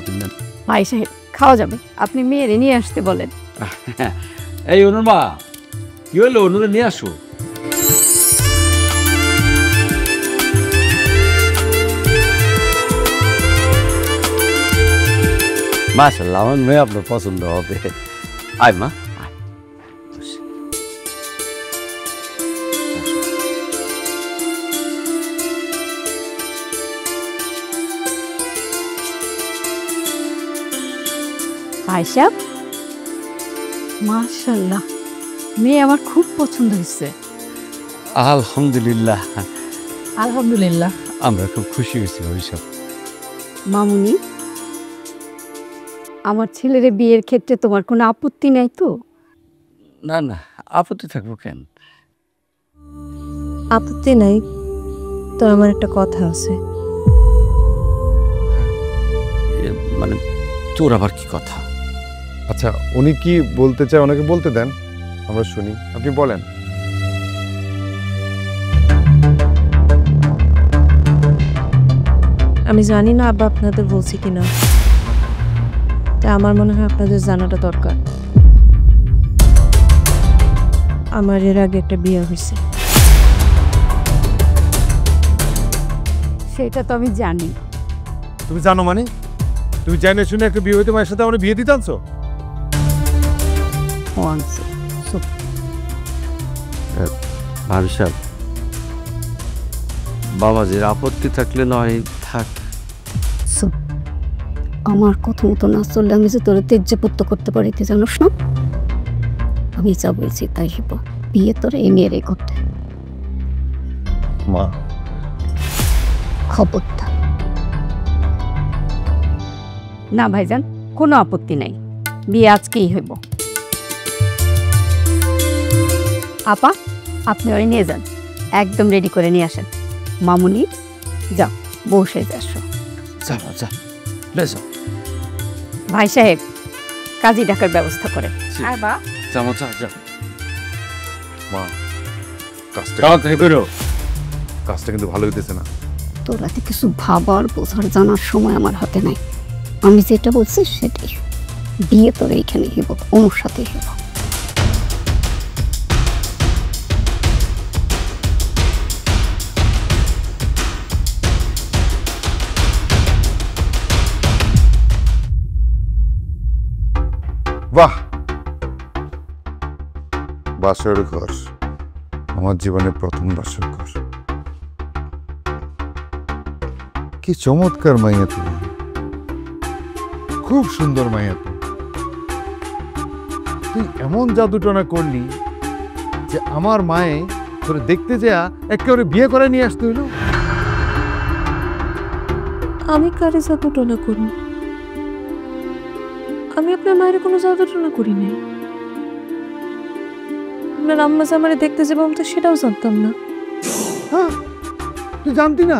Tiffin নেন। ভাই সাহেব খাওয়া যাবে, আপনি মেয়েরে নিয়ে আসতে বলেন। এই অনুর মা, কি হলো? অনুরে নিয়ে আসো। মাশাআল্লাহ, আমার মেয়ে আপনার পছন্দ হবে। আয় মা, আয়। ভাই সাহেব, মাশাআল্লাহ, মেয়ে আমার খুব পছন্দ হয়েছে। আলহামদুলিল্লাহ। আলহামদুলিল্লাহ। আমরা খুব খুশি হয়েছি ভবিষ্যৎ। মামুনি, আমার ছেলের বিয়ের ক্ষেত্রে তোমার কোনো আপত্তি নাই তো? না না, আপত্তি থাকবো কেন? আপত্তি নাই, তো আমার একটা কথা আছে। মানে তোর আবার কি কথা? আচ্ছা, উনি কি বলতে চায় ওনাকে বলতে দেন, আমরা শুনি। আপনি বলেন। আমি জানি না আব্বা আপনাদের বলছি কিনা, তাই আমার মনে হয় আপনাদের জানাটা দরকার। আমার এর আগে একটা বিয়ে হয়েছে। সেটা তো আমি জানি। তুমি জানো মানে? তুমি জানে শুনে একটা বিয়ে হইতে মায়ের সাথে আমরা বিয়ে দিতে আনছো? ভাবি সাহেব, বাবাজির আপত্তি থাকলে নয় থাক। আমার কথা মতো না চললে আমি যে তোর তেজ্যপুত্র করতে পারি, তুই জানোস না? আমি যা বলছি তাই হইব, বিয়ে তোর এই মেয়েরই করতে। মা, খবরদার। না ভাইজান, কোনো আপত্তি নাই, বিয়ে আজকেই হইব। আপা, আপনি ওই নিয়ে যান, একদম রেডি করে নিয়ে আসেন। মামুনি, যাও বসে আসো। যাও যা, যাও। ভাই সাহেব, কাজী ডাকার ব্যবস্থা করে। যাও যাও যাও। মা, কাজটা কাজটা কিন্তু ভালো হইতেছে না। তোরা তো কিছু ভাবার বোঝার জানার সময় আমার হাতে নাই। আমি যেটা বলছি সেটাই, বিয়ে তোর এইখানে হইব, অনুর সাথে হইব। বাহ, বাসর ঘর, আমার জীবনের প্রথম বাসর ঘর। কি চমৎকার মাইয়া তুমি, খুব সুন্দর মাইয়া তুমি। তুই এমন জাদুটনা করলি যে আমার মায়ে তোরে দেখতে যা একেবারে বিয়ে করে নিয়ে আসতে হইল। আমি কারে জাদুটনা করি? আমি আপনার মায়ের কোনো জাদুটনা করি নাই। আপনার আম্মা যে আমারে দেখতে যাবো আমি তো সেটাও জানতাম না। হ্যাঁ, তুই জানতি না?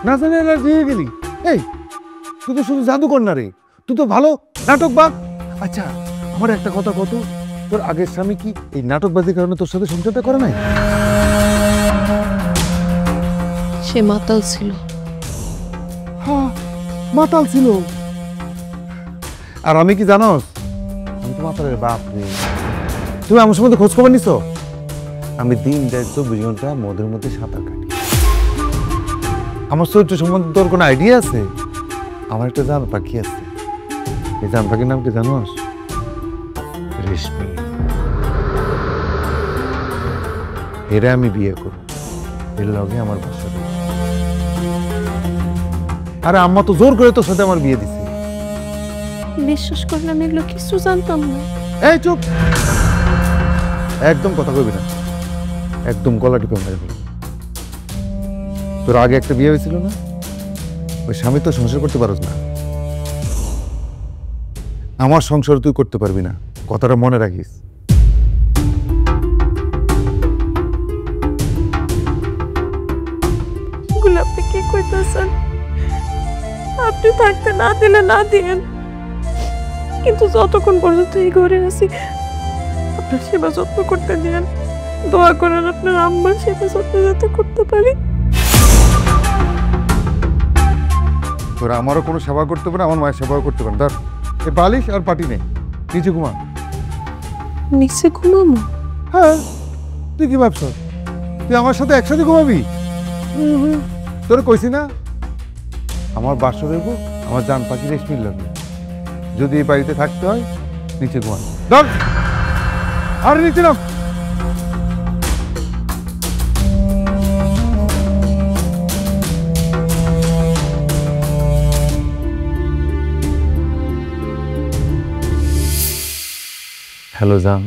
না জানে দিয়ে গেলি? এই, তুই তো শুধু জাদুকর না রে, তুই তো ভালো নাটক বাগ। আচ্ছা, আমার একটা কথা কত, তোর আগের স্বামী কি এই নাটকবাজির কারণে তোর সাথে সংসারটা করে নাই? সে মাতাল ছিল। হ্যাঁ, মাতাল ছিল। আর আমি কি জানোস, আমি তো মাতালের বাপ রে। তুমি আমার সম্বন্ধে খোঁজ খবর নিছো? আমি দিন 24 ঘন্টা মদের মধ্যে সাঁতার কাটি। আমার চরিত্র সম্বন্ধে তোর কোনো আইডিয়া আছে? আমার একটা জান পাখি আছে, এই জান পাখির নাম কি জানোস? রেশমি। এরা আমি বিয়ে করব, এর লগে আমার বাসা। আরে আম্মা তো জোর করে তোর সাথে আমার বিয়ে দিছে। বিশ্বাস করলে আমি এগুলো কিছু জানতাম না। এই চুপ, একদম কথা কইবি না, একদম গলা টিপে মেরে ফেলবো। তোর আগে একটা বিয়ে হয়েছিল না, ওই স্বামী তো সংসার করতে পারস না। আমার সংসার তুই করতে পারবি না, কথাটা মনে রাখিস। এগুলো আপনি কি কইতেছেন? আপনি থাকতে না দিলে না দিয়েন, কিন্তু যতক্ষণ পর্যন্ত এই ঘরে আছি আপনার সেবা যত্ন করতে দিয়েন। দোয়া করেন আপনার আম্মার সেবা যত্ন যাতে করতে পারি। তোর আমারও কোনো সেবা করতে পারে, আমার মায়ের সেবাও করতে পারে। ধর এই বালিশ আর পাটি নেই, নিচে ঘুমা। নিচে ঘুমামো? হ্যাঁ, তুই কি ভাবছ তুই আমার সাথে একসাথে ঘুমাবি? তোর কইছি না আমার বাসর হইব আমার জান পাখি রেশমির লাগে। যদি এই বাড়িতে থাকতে হয় নিচে ঘুমা। ধর আর নিচে নাম। হ্যালো জান,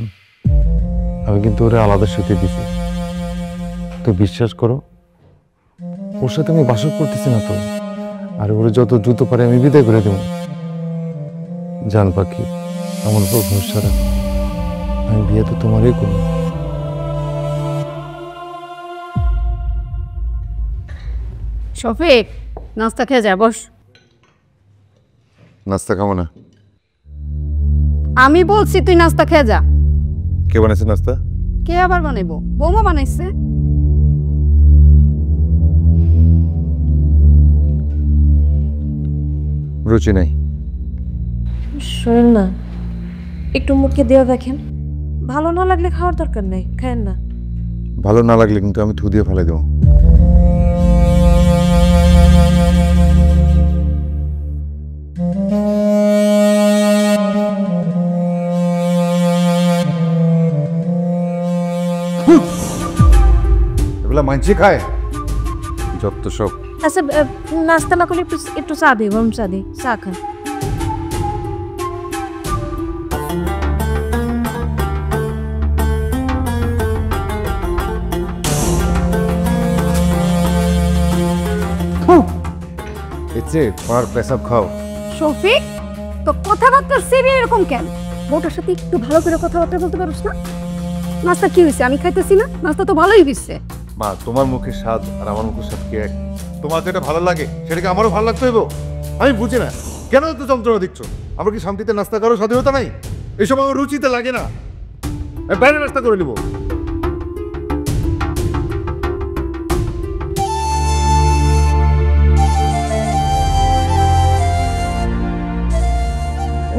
আমি কিন্তু ওরে আলাদা শুতে দিছি, তো বিশ্বাস করো ওর সাথে আমি বাসর করতেছি না তো। আর ওরে যত দ্রুত পারে আমি বিদায় করে দেব। জান পাখি, আমার উপর ভরসা রাখ, আমি বিয়ে তো তোমারই করবো। শফিক, নাস্তা খেয়ে যা, বস। নাস্তা খাবো না। আমি বলছি তুই নাস্তা খেয়ে যা। কে বানাইছে নাস্তা? কে আবার বানাইবো? বৌমা বানাইছে। রুচি নাই। শোনেন না, একটু মুখে দেওয়া দেখেন, ভালো না লাগলে খাওয়ার দরকার নেই, খায়েন না। ভালো না লাগলে কিন্তু আমি থু দিয়ে ফেলে দেবো। এগুলা মানছি খায় যত সব। আচ্ছা, নাস্তা না করলে একটু চা দিই, গরম চা দিই, চা খান। পেশাব খাও। শফিক, তো কথাবার্তা সেরে এরকম কেন? বউটার সাথে একটু ভালো করে কথাবার্তা বলতে পারোস না? নাস্তা কি হয়েছে? আমি খাইতেছি না? নাস্তা তো ভালোই হয়েছে। মা, তোমার মুখের স্বাদ আর আমার মুখের স্বাদ কি এক? তোমার যেটা ভালো লাগে সেটাকে আমারও ভালো লাগতে হইব? আমি বুঝি না কেন এত যন্ত্রণা দিচ্ছ। আমার কি শান্তিতে নাস্তা করার স্বাধীনতা নাই? এইসব আমার রুচিতে লাগে না। আমি বাইরে নাস্তা করে নিব।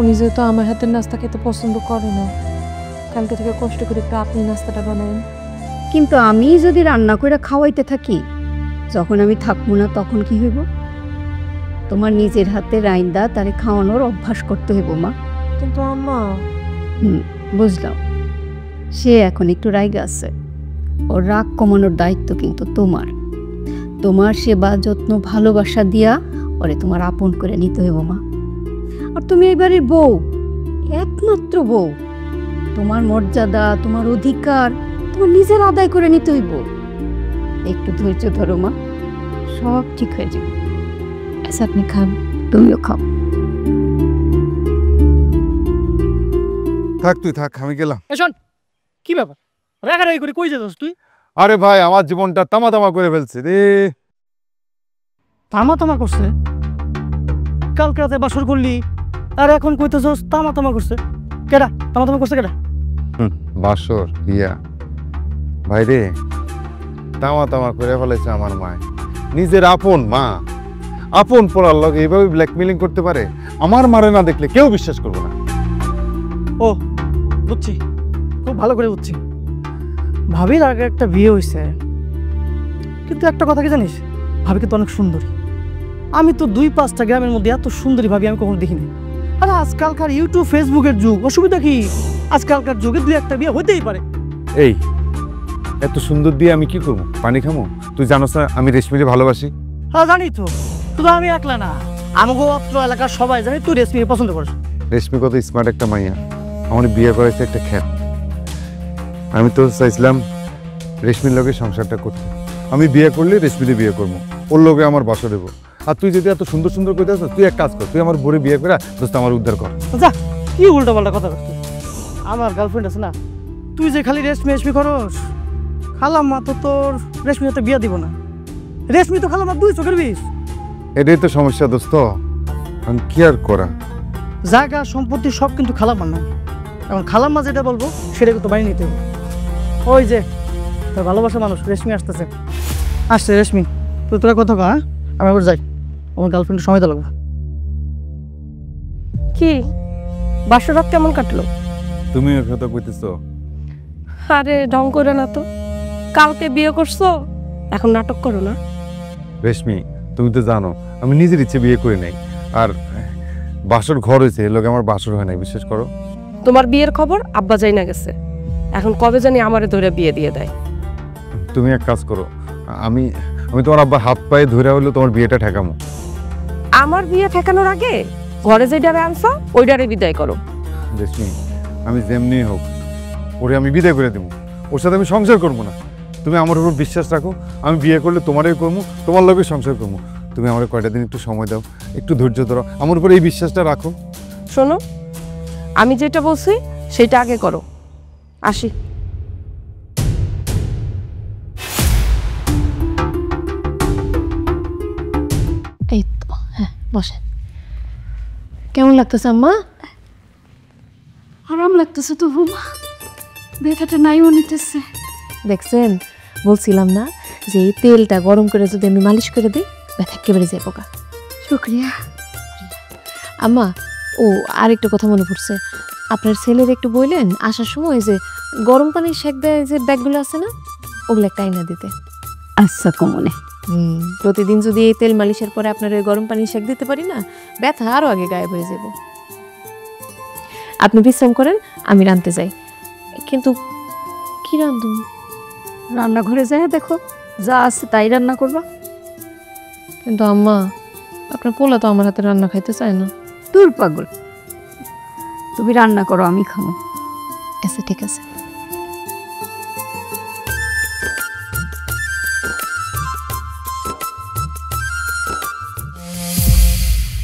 উনি যেহেতু আমার হাতের নাস্তা খেতে পছন্দ করে না, কালকে থেকে কষ্ট করে একটু আপনি নাস্তাটা বানান। কিন্তু আমি যদি রান্না করে খাওয়াইতে থাকি, যখন আমি থাকবো না তখন কি হইব? তোমার নিজের হাতে রাইন্দা তারে খাওয়ানোর অভ্যাস করতে হইব মা। কিন্তু আম্মা। বুঝলাম, সে এখন একটু রাইগা আছে। ওর রাগ কমানোর দায়িত্ব কিন্তু তোমার। তোমার সেবা যত্ন ভালোবাসা দিয়া ওরে তোমার আপন করে নিতে হইব মা। আর তুমি এবারে বউ, একমাত্র বউ, তোমার মর্যাদা, তোমার অধিকার তোমার নিজের আদায় করে নিতে হইব। একটু ধৈর্য ধরো মা, সব ঠিক হয়ে যাবে। আচ্ছা, আপনি খান। তুমিও খাও। থাক তুই থাক, আমি গেলাম। শোন, কি ব্যাপার রাগারাগি করে কই যেতস তুই? আরে ভাই, আমার জীবনটা তামা তামা করে ফেলছে রে। তামা তামা করছে? কালকে রাতে বাসর করলি আর এখন কইতেছস তামা তামা করছে? কেডা তামা তামা করছে? কেডা? বাসর বিয়া ভাই রে, তামা তামা করে ফেলেছে আমার মা। নিজের আপন মা, আপন পড়ার লগে এইভাবে ব্ল্যাকমেলিং করতে পারে? আমার মারে না দেখলে কেউ বিশ্বাস করবে না। ও বুঝছি, খুব ভালো করে বুঝছি। ভাবির আগে একটা বিয়ে হয়েছে, কিন্তু একটা কথা কি জানিস, ভাবি কিন্তু অনেক সুন্দরী। আমি তো 2-5টা গ্রামের মধ্যে এত সুন্দরী ভাবি আমি কখনো দেখিনি। আর আজকালকার ইউটিউব ফেসবুকের যুগ, অসুবিধা কি? আজকালকার যুগে 2-1টা বিয়ে হইতেই পারে। এই এত সুন্দর দিয়ে আমি কি করবো? পানি খামো? তুই জানোস না আমি রেশমিরে ভালোবাসি। হ্যাঁ জানি তো, শুধু আমি একলা না, আমাকে অত্র এলাকার সবাই জানি তুই রেশমিকে পছন্দ করিস। রেশমি কত স্মার্ট একটা মাইয়া, আমার বিয়ে করেছে একটা খ্যাত। আমি তো চাইছিলাম রেশমির লগে সংসারটা করতে। আমি বিয়ে করলে রেশমিরে বিয়ে করবো, ওর লগে আমার বাসা দেবো। আর তুই যদি এত সুন্দর সুন্দর করে দেখ, তুই এক কাজ কর, তুই আমার বরে বিয়ে করে দোস্ত আমার উদ্ধার কর। যা, কি উল্টা পাল্টা কথা বলছিস? আমার গার্লফ্রেন্ড আছে না, তুই যে খালি রেশমি রেশমি করস। খালাম্মা তো তোর রেশমির হাতে বিয়ে দিব না। রেশমি তো খালাম্মা 2 চোখের বিষ। এটাই তো সমস্যা দোস্ত, আমি কি আর করা। জায়গা সম্পত্তি সব কিন্তু খালাম্মার নামে। এখন খালাম্মা যেটা বলবো সেটা কিন্তু বাইরে নিতে হবে। ওই যে তোর ভালোবাসা মানুষ রেশমি আসতেছে, আসছে রেশমি, তুই তোরা কথা কা, আমি আবার যাই। আমার গার্লফ্রেন্ডের সময় দেওয়া লাগবে। কি বাসর রাত কেমন কাটলো? তুমি ওর কথা কইতেছো? আরে ঢং করে না তো, কালকে বিয়ে করছো, এখন নাটক করো না। রেশমি, তুমি তো জানো আমি নিজের ইচ্ছে বিয়ে করে নাই। আর বাসর ঘর হয়েছে, এর লগে আমার বাসর হয় নাই, বিশ্বাস করো। তোমার বিয়ের খবর আব্বা যাই না গেছে, এখন কবে জানি আমারে ধরে বিয়ে দিয়ে দেয়। তুমি এক কাজ করো, আমি আমি তোমার আব্বা হাত পায়ে ধরে হলো তোমার বিয়েটা ঠেকামো। আমার বিয়ে ঠেকানোর আগে ঘরে যে ডারে আনছো ওই ডারে বিদায় করো। রেশমি, আমি যেমনি হোক ওরে আমি বিদায় করে দেবো, ওর সাথে আমি সংসার করবো না। তুমি আমার উপর বিশ্বাস রাখো, আমি বিয়ে করলে তোমারই করবো, তোমার লগে সংসার করবো। তুমি আমার কয়টা দিন একটু সময় দাও, একটু ধৈর্য ধরো, আমার উপর এই বিশ্বাসটা রাখো। শোনো, আমি যেটা বলছি সেটা আগে করো। আসি। এই তো, হ্যাঁ বসেন। কেমন লাগতেছে আম্মা? আরাম লাগতেছে তো বৌমা, ব্যথাটা নাইও নিতেছে। দেখছেন, বলছিলাম না যে এই তেলটা গরম করে যদি আমি মালিশ করে দিই ব্যথা একেবারে যায় পোকা। শুক্রিয়া। আম্মা, ও আরেকটা কথা মনে পড়ছে, আপনার ছেলের একটু বললেন আসার সময় যে গরম পানির শেক দেয় যে ব্যাগগুলো আছে না, ওগুলো একটা আইনা দিতে। আচ্ছা কমনে। প্রতিদিন যদি এই তেল মালিশের পরে আপনার ওই গরম পানির শেক দিতে পারি না, ব্যথা আরও আগে গায়েব হয়ে যাব। আপনি বিশ্রাম করেন, আমি রাঁধতে যাই। কিন্তু কি রাঁধুন? রান্নাঘরে যায় দেখো, যা আছে তাই রান্না করবা। কিন্তু আম্মা, আপনার পোলা তো আমার হাতে রান্না খাইতে চায় না। দূর পাগল, তুমি রান্না করো, আমি খাবো। আচ্ছা ঠিক আছে।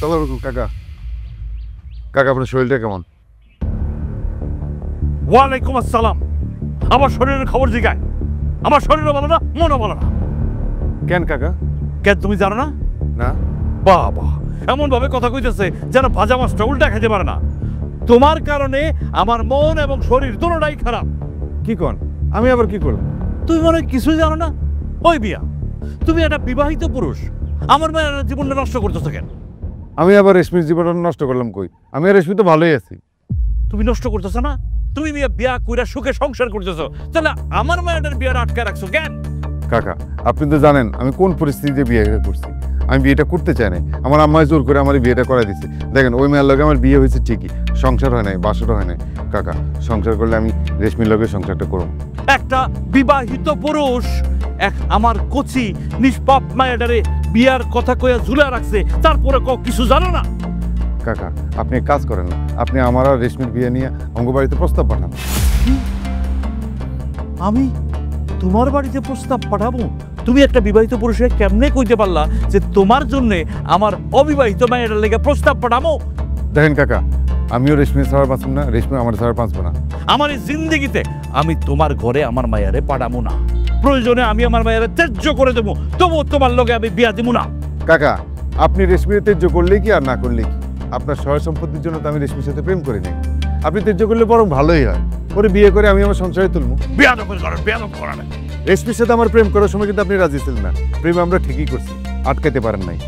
চলো কাকা, কাকা আপনার শরীরটা কেমন? ওয়ালাইকুম আসসালাম। আমার শরীরের খবর জিগায়, আমার শরীরও ভালো না, মনও ভালো না। কেন কাকা? কেন তুমি জানো না? না। বাবা, এমন ভাবে কথা কইতেছে যেন ভাজা মাছটা উল্টা খেতে পারে না। তোমার কারণে আমার মন এবং শরীর দুটোটাই খারাপ। কি কন? আমি আবার কি করলাম? তুমি মনে হয় কিছুই জানো না? ওই বিয়া, তুমি একটা বিবাহিত পুরুষ, আমার মেয়ের জীবনটা নষ্ট করতেছো কেন? আমি আবার রেশমির জীবনটা নষ্ট করলাম কই? আমি আর রেশমি তো ভালোই আছি। তুমি নষ্ট করতেছো না? তুমি বিয়া কইরা সুখে সংসার করতেছো, তাহলে আমার মেয়েটার বিয়ার আটকে রাখছো কেন? কাকা, আপনি তো জানেন আমি কোন পরিস্থিতিতে বিয়ে করছি। আমি বিয়েটা করতে চাই না, আমার আম্মাই জোর করে আমার বিয়েটা করাই দিচ্ছে। দেখেন, ওই মেয়ের লগে আমার বিয়ে হয়েছে ঠিকই, সংসার হয় নাই, বাসরও হয় নাই। কাকা, সংসার করলে আমি রেশমির লগে সংসারটা করব। একটা বিবাহিত পুরুষ আমার কচি নিষ্পাপ মায়াডারে বিয়ার কথা কইয়া ঝুলা রাখছে, তারপরে কিছু জানো না? কাকা, আপনি এক কাজ করেন না, আপনি আমার আর রেশমির বিয়ে নিয়ে অঙ্গ বাড়িতে প্রস্তাব পাঠান। আমি তোমার বাড়িতে প্রস্তাব পাঠাবো? তুমি একটা বিবাহিত পুরুষকে কেমনে কইতে পারলা যে তোমার জন্য আমার অবিবাহিত মায়ের লেগে প্রস্তাব পাঠাবো? দেখেন কাকা, আমিও রেশমি ছাড়া বাঁচব না, রেশমি আমার ছাড়া বাঁচবো না। আমার এই জিন্দেগিতে আমি তোমার ঘরে আমার মায়ারে পাঠাবো না। প্রয়োজনে আমি আমার মায়ের ত্যায্য করে দেবো, তবুও তোমার লগে আমি বিয়া দিব না। কাকা, আপনি রেশমির ত্যায্য করলে কি আর না করলে কি, আপনার সহায় সম্পত্তির জন্য তো আমি রেশমির সাথে প্রেম করি নাই। আপনি ত্যায্য করলে বরং ভালোই হয়, ওরে বিয়ে করে আমি আমার সংসারে তুলবো। বিয়াদব করা না। রেশমির সাথে আমার প্রেম করার সময় কিন্তু আপনি রাজি ছিলেন না। প্রেম আমরা ঠিকই করছি, আটকাতে পারেন নাই।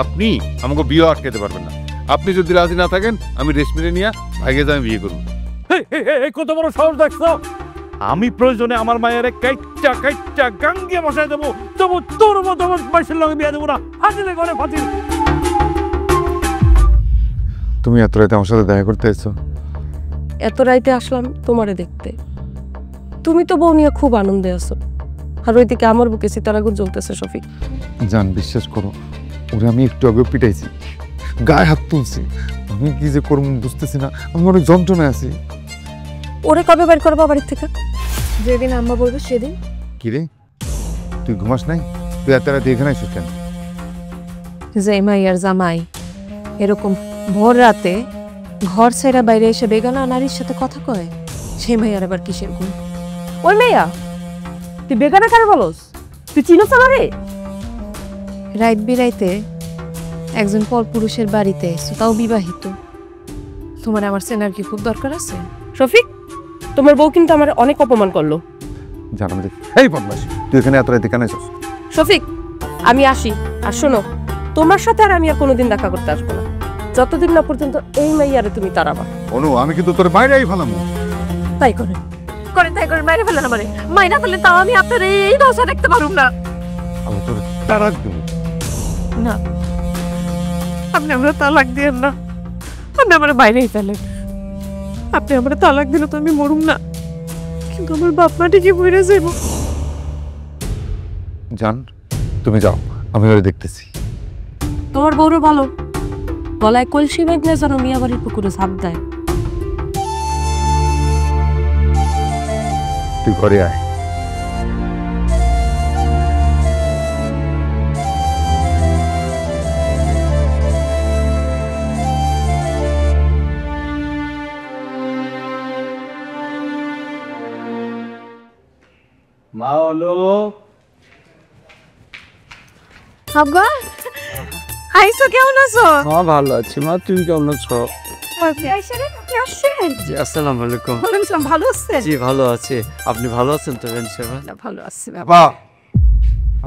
আপনি আমাকে বিয়ে আটকাতে পারবেন না। আপনি যদি রাজি না থাকেন, আমি রেশমিরে নিয়ে ভাগে যাই বিয়ে করবো। কত বড় সাহস দেখছো? আমি প্রয়োজনে আমার মায়ের কাইটটা কাইটটা গাঙ্গিয়ে বসাই দেবো, তবু তোর মতো মাইসের লগে বিয়া দেবো না। ফাজিলে করে ফাজিল। তুমি এত রাতে আমার সাথে দেখা করতে এসেছো? এত রাইতে আসলাম তোমারে দেখতে। তুমি তো বউ নিয়ে খুব আনন্দে আছো, আর ওইদিকে আমার বুকে সীতারাগুন জ্বলতেছে। শফিক জান, বিশ্বাস করো, ওরে আমি একটু আগে পিটাইছি, গায়ে হাত তুলছি। আমি কি যে করবো বুঝতেছি না, আমি অনেক যন্ত্রণায় আছি। ওরে কবে বের করবা বাড়ির থেকে? যেদিন আম্মা বলবে সেদিন। কি রে, তুই ঘুমাস নাই? তুই এত রাতে এখানে আসিস কেন? যে মাইয়ার জামাই এরকম ভোর রাতে ঘর ছেড়া বাইরে এসে বেগানা নারীর সাথে কথা কয়, সেই মাইয়ার আবার কিসের গুণ? ওই মেয়া, তুই বেগানা কারে বলস? তুই চিনোস আমারে? রাইত বিরাইতে একজন পর পুরুষের বাড়িতে এসো, তাও বিবাহিত। তোমার আমার চেনার কি খুব দরকার আছে? শফিক, তোমার বউ কিন্তু আমার অনেক অপমান করলো। জানাম দেখ, এই বদমাস, তুই এখানে এত রাতে কেন আসিস? শফিক, আমি আসি। আর শোনো, তোমার সাথে আর আমি আর কোনোদিন দেখা করতে আসবো না, যতদিন না পর্যন্ত এই মাইয়ারে তুমি তাড়াবা। অনু, আমি কিন্তু তোর বাইরেই ফেলাম। তাই করেন তাই করেন, মাইরে ফেলেন আমারে। মাইনা ফেলে তাও আমি আপনার এই দশা দেখতে পারুম না। আমি তোর তারাক দেব না, আপনি আমরা তালাক দিয়েন না, আপনি আমার বাইরেই ফেলেন। আপনি আমার তালাক দিলে তো আমি মরুম না, কিন্তু আমার বাপ মাটি কি বইরে যাইব। জান, তুমি যাও, আমি ওরে দেখতেছি। তোমার বউরও ভালো, গলায় কলসি বেঁধে যেন মিয়া বাড়ির পুকুরে ঝাঁপ দেয়। তুই ঘরে আয়। মা হলো আব্বা, আইসো, কেমন আছো? মা ভালো আছি। মা তুমি কেমন আছো? জি আসসালামু আলাইকুম। ভালো আছেন? জি ভালো আছি। আপনি ভালো আছেন তো বেন সাহেব? ভালো আছি বাবা। বাবা,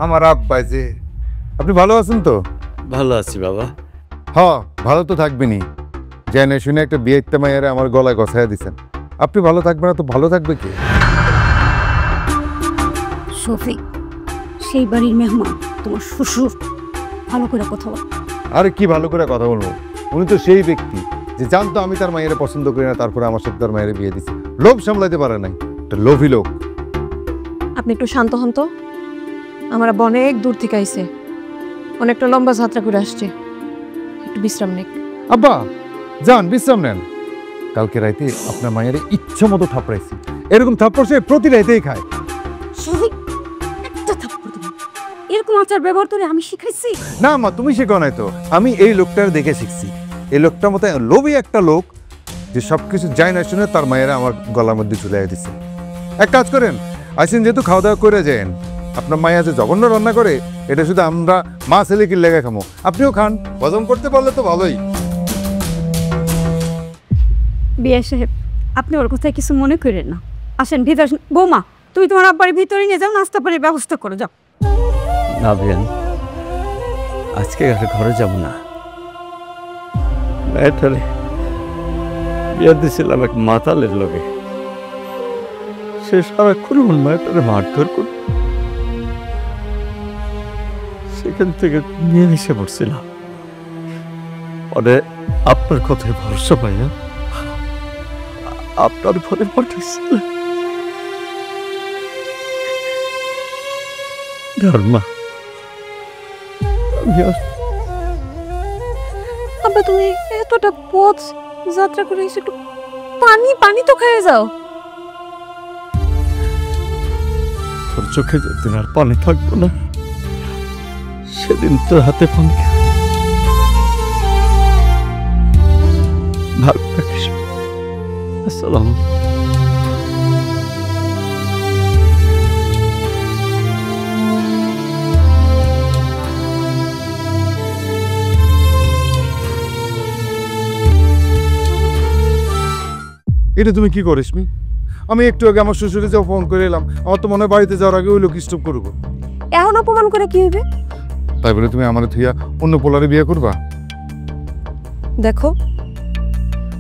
আমার আব্বা যে, আপনি ভালো আছেন তো? ভালো আছি বাবা। হ্যাঁ, ভালো তো থাকবেনই। জেনে শুনে একটা বিয়ে মাইয়ারে আমার গলায় গছাইয়া দিছেন। আপনি ভালো থাকবেন না তো ভালো থাকবে কি? শফিক, সেই বাড়ির মেহমান তোমার শ্বশুর, ভালো করে কথা বল। আরে কি ভালো করে কথা বলবো, উনি তো সেই ব্যক্তি যে জানতো আমি তার মায়ের পছন্দ করি না, তারপরে আমার সাথে তার মায়ের বিয়ে দিচ্ছে। লোভ সামলাইতে পারে নাই, একটা লোভী লোক। আপনি একটু শান্ত হন তো। আমার আব্বা অনেক দূর থেকে আইছে, অনেকটা লম্বা যাত্রা করে আসছে, একটু বিশ্রাম নিক। আব্বা যান, বিশ্রাম নেন। কালকে রাইতে আপনার মায়ের ইচ্ছা মতো থাপড়াইছি, এরকম থাপ্পড় সে প্রতি রাইতেই খায়। শফিক, একটা থাপ্পড় দিবি, এরকম আচার ব্যবহার করে আমি শিখাইছি? না মা, তুমি শেখো নাই তো, আমি এই লোকটার দেখে শিখছি। এই লোকটার মতো লোভী একটা লোক যে সবকিছু যায় না শুনে তার মায়েরা আমার গলার মধ্যে ঝুলাই দিচ্ছে। এক কাজ করেন, আসেন যেহেতু খাওয়া দাওয়া করে যান। আপনার মায়া যে জঘন্য রান্না করে, এটা শুধু আমরা মা ছেলে কি লেগে খামো, আপনিও খান। হজম করতে পারলে তো ভালোই। বিয়া সাহেব, আপনি ওর কথায় কিছু মনে করেন না। আসেন ভিতরে আসেন। বৌমা, তুমি তোমার আব্বার ভিতরে নিয়ে যাও, নাস্তা পানির ব্যবস্থা করে যাও। না বেন, আজকে আর ঘরে যাব না। মেয়েটারে বিয়ে দিয়েছিলাম এক মাতালের লোকে, সে সারাক্ষণ আমার মেয়েটারে মারধর করে, সেখান থেকে নিয়ে এসে পড়ছিলাম। পরে আপনার কথায় ভরসা পাইয়া আপনার ঘরে পাঠিয়েছিলাম। ধর্মা, আব্বা তুমি এতটা পথ যাত্রা করে এসে একটু পানি তো খেয়ে যাও। তোর চোখে যেদিন আর পানি থাকবো না, সেদিন তোর হাতে পানি ভালো থাকিস। আসসালাম। এটা তুমি কি করিস মি? আমি একটু আগে আমার শ্বশুরে যাও ফোন করে এলাম, আমার তো মনে হয় বাড়িতে যাওয়ার আগে ওই লোক স্টপ করবো। এখন অপমান করে কি হবে? তাই বলে তুমি আমার থুইয়া অন্য পোলারে বিয়ে করবা? দেখো,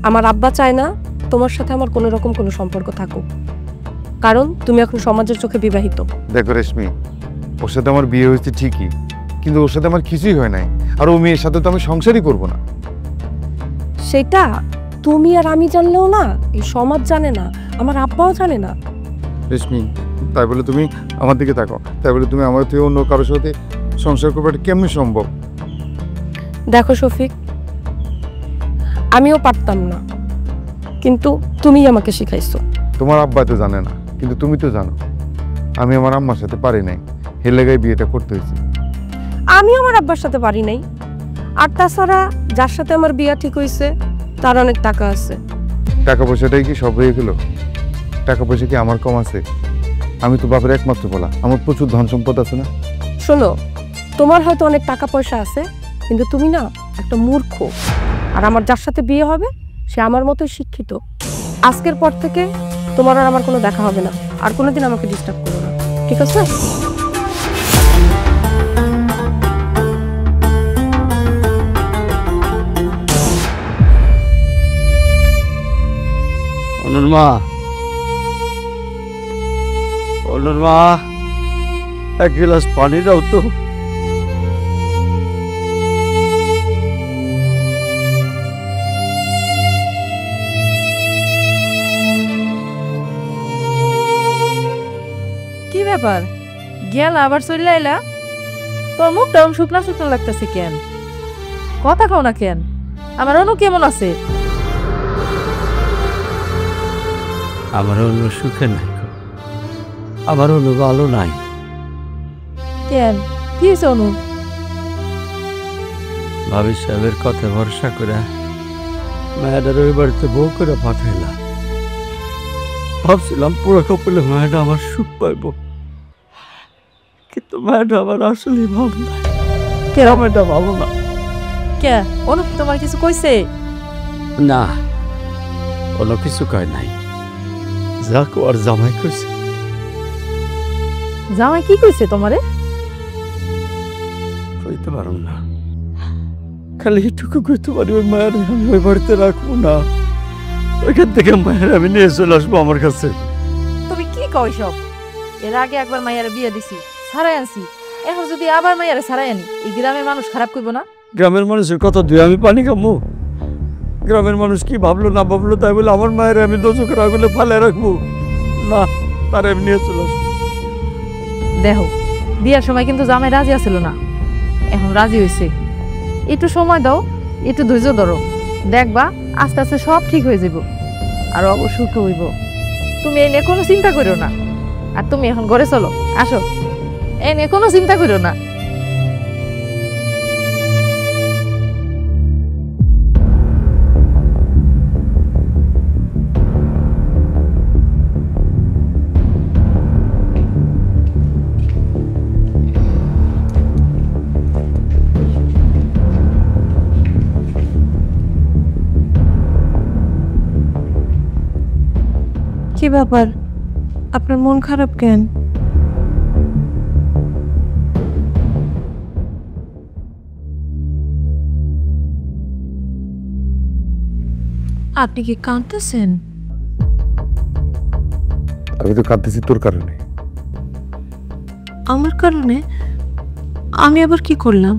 আমার আব্বা চায় না তোমার সাথে আমার কোনো রকম কোনো সম্পর্ক থাকুক, কারণ তুমি এখন সমাজের চোখে বিবাহিত। দেখো রেশমি, ওর সাথে আমার বিয়ে হয়েছে ঠিকই, কিন্তু ওর সাথে আমার কিছুই হয় নাই, আর ও মেয়ের সাথে তো আমি সংসারই করবো না। সেটা তুমি আর আমি জানলেও না, এই সমাজ জানে না, আমার আব্বাও জানে না। রেশমি, তাই বলে তুমি আমার দিকে তাকো, তাই বলে তুমি আমার থেকে অন্য কারোর সাথে সংসার করবে, এটা কেমনি সম্ভব? দেখো শফিক, আমিও পারতাম না, কিন্তু তুমি আমাকে শিখাইছো। তোমার আব্বা তো জানে না, কিন্তু তুমি তো জানো আমি আমার আম্মার সাথে পারি নাই, হেলে গায়ে বিয়েটা করতে হয়েছে। আমি আমার আব্বার সাথে পারি নাই, আর তাছাড়া যার সাথে আমার বিয়ে ঠিক হয়েছে তার অনেক টাকা আছে। টাকা পয়সাটাই কি সব হয়ে গেল? টাকা পয়সা কি আমার কম আছে? আমি তো বাপের একমাত্র বলা, আমার প্রচুর ধন সম্পদ আছে না? শোনো, তোমার হয়তো অনেক টাকা পয়সা আছে, কিন্তু তুমি না একটা মূর্খ। আর আমার যার সাথে বিয়ে হবে সে আমার মতোই শিক্ষিত। আজকের পর থেকে তোমার আর আমার কোনো দেখা হবে না, আর কোনোদিন আমাকে ডিস্টার্ব করো না, ঠিক আছে? মা, অনুর মা, এক গ্লাস পানি দাও তো। কি ব্যাপার গেল আবার চলে আইলা? তোর মুখটা শুকনা শুকনা লাগতেছে কেন? কথা কও না কেন? আমার অনু কেমন আছে? আমার অন্য সুখে নাই, আমার অন্য ভালো নাই। কেন কি হয়েছে অনু? ভাবি সাহেবের কথা ভরসা করে মায়াটার ওই বাড়িতে বউ করে পাঠাইলাম। ভাবছিলাম পুরো কপালে মায়াটা আমার সুখ পাইব, কিন্তু মায়াটা আমার আসলেই ভালো না। কেরাম এটা ভালো না। কে অনু তোমার কিছু কইছে? না, অন্য কিছু কয় নাই, যা কোয়ার জামাই কইছে। জামাই কি কইছে তোমারে? কইতে পারো না, খালি এটুকু কইতে পারি ওই মায়ের আমি ওই বাড়িতে রাখবো না, ওইখান থেকে মায়ের আমি নিয়ে চলে আসবো আমার কাছে। তুমি কি কও সব? এর আগে একবার মাইয়ারে বিয়ে দিছি, ছাড়াই আনছি, এখন যদি আবার মাইয়ারে ছাড়াই আনি এই গ্রামের মানুষ খারাপ কইব না? গ্রামের মানুষের কথা দুই আমি পানি খামো? গ্রামের মানুষ কি ভাবলো না ভাবলো তাই বলে আমার মায়ের আমি দোষকের আগুনে ফালে রাখবো না, তার আমি নিয়ে চলে আসবো। দেখো বিয়ার সময় কিন্তু জামাই রাজি আছিল না, এখন রাজি হয়েছে। একটু সময় দাও, একটু ধৈর্য ধরো, দেখবা আস্তে আস্তে সব ঠিক হয়ে যাব আর অবশ্যই হইব। তুমি এই নিয়ে কোনো চিন্তা করো না, আর তুমি এখন ঘরে চলো, আসো, এই নিয়ে কোনো চিন্তা করো না। কি ব্যাপার, আপনার মন খারাপ কেন? আপনি কি কাঁদতেছেন? আমি তো কাঁদতেছি তোর কারণে। আমার কারণে? আমি আবার কি করলাম?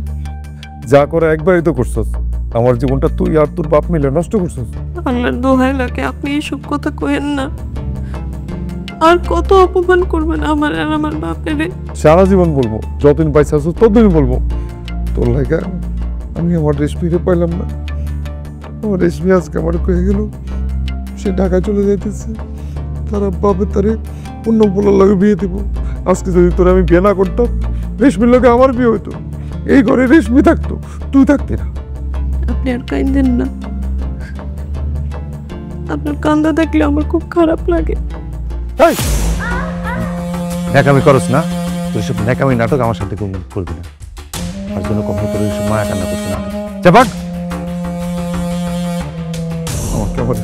যা করে একবারই তো করছস, আমার জীবনটা তুই আর তোর বাপ মিলে নষ্ট করছস। আল্লাহর দোহাই লাগে আপনি এইসব কথা কইেন না। আর কত অপমান করবেন আমার আর আমার বাপের? সারা জীবন বলবো, যতদিন পয়সা আছো ততদিন বলবো। তোর লাগা আমি আমার রেশমিকে পাইলাম না। আমার রেশমি আজকে আমার কয়ে গেল সে ঢাকায় চলে যাইতেছে, তারা বাপের তারে অন্য পোলার লগে বিয়ে দিব। আজকে যদি তোর আমি বিয়ে না করতাম, রেশমির লগে আমার বিয়ে হইতো, এই ঘরে রেশমি থাকতো, তুই থাকতি না। আপনি আর কাঁদেন না, আপনার কান্দা দেখলে আমার খুব খারাপ লাগে। ন্যাকামি করস না, তোর সব ন্যাকামি নাটক আমার সাথে করবি না। আর জন্য কখনো তোর এইসব মায়া কান্না করতে না। চাপাক আমাকে আমার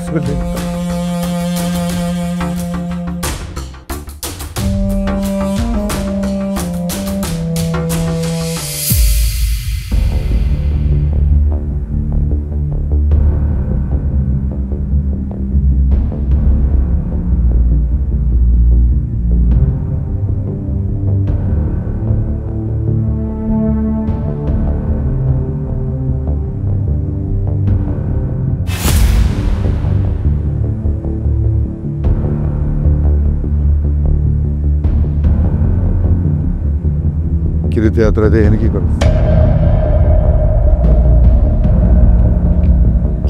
কিরিতে এতটা দেখে কি করো?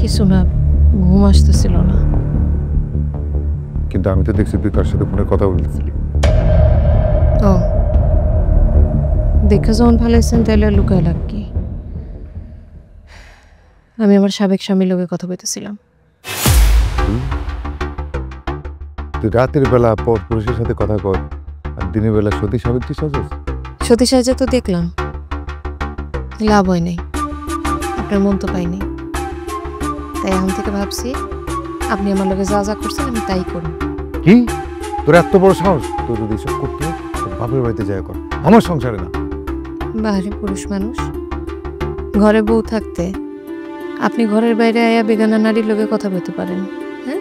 কিছু না, ঘুম আসতেছিল না। কিন্তু আমি তো দেখছি তুই তার সাথে ফোনে কথা বলতেছিলি। ও দেখে যখন ভালো হয়েছেন তাহলে লুকায় লাগ কি? আমি আমার সাবেক স্বামীর লোকে কথা বলতেছিলাম। তুই রাতের বেলা পর পুরুষের সাথে কথা কর, আর দিনের বেলা সতী সাবিত্রী সাজস। সতী সাজা তো দেখলাম, লাভ হয় নাই, আপনার মন তো পাইনি। তাই এখন থেকে ভাবছি আপনি আমার লোকে যা যা করছেন আমি তাই করব। কি তোর এত বড় সাহস? তোর যদি এসব করতে হয় তোর বাপের বাড়িতে যায় কর, আমার সংসারে না। বাহারি পুরুষ মানুষ, ঘরে বউ থাকতে আপনি ঘরের বাইরে আয়া বেগানা নারীর লোকে কথা বলতে পারেন? হ্যাঁ,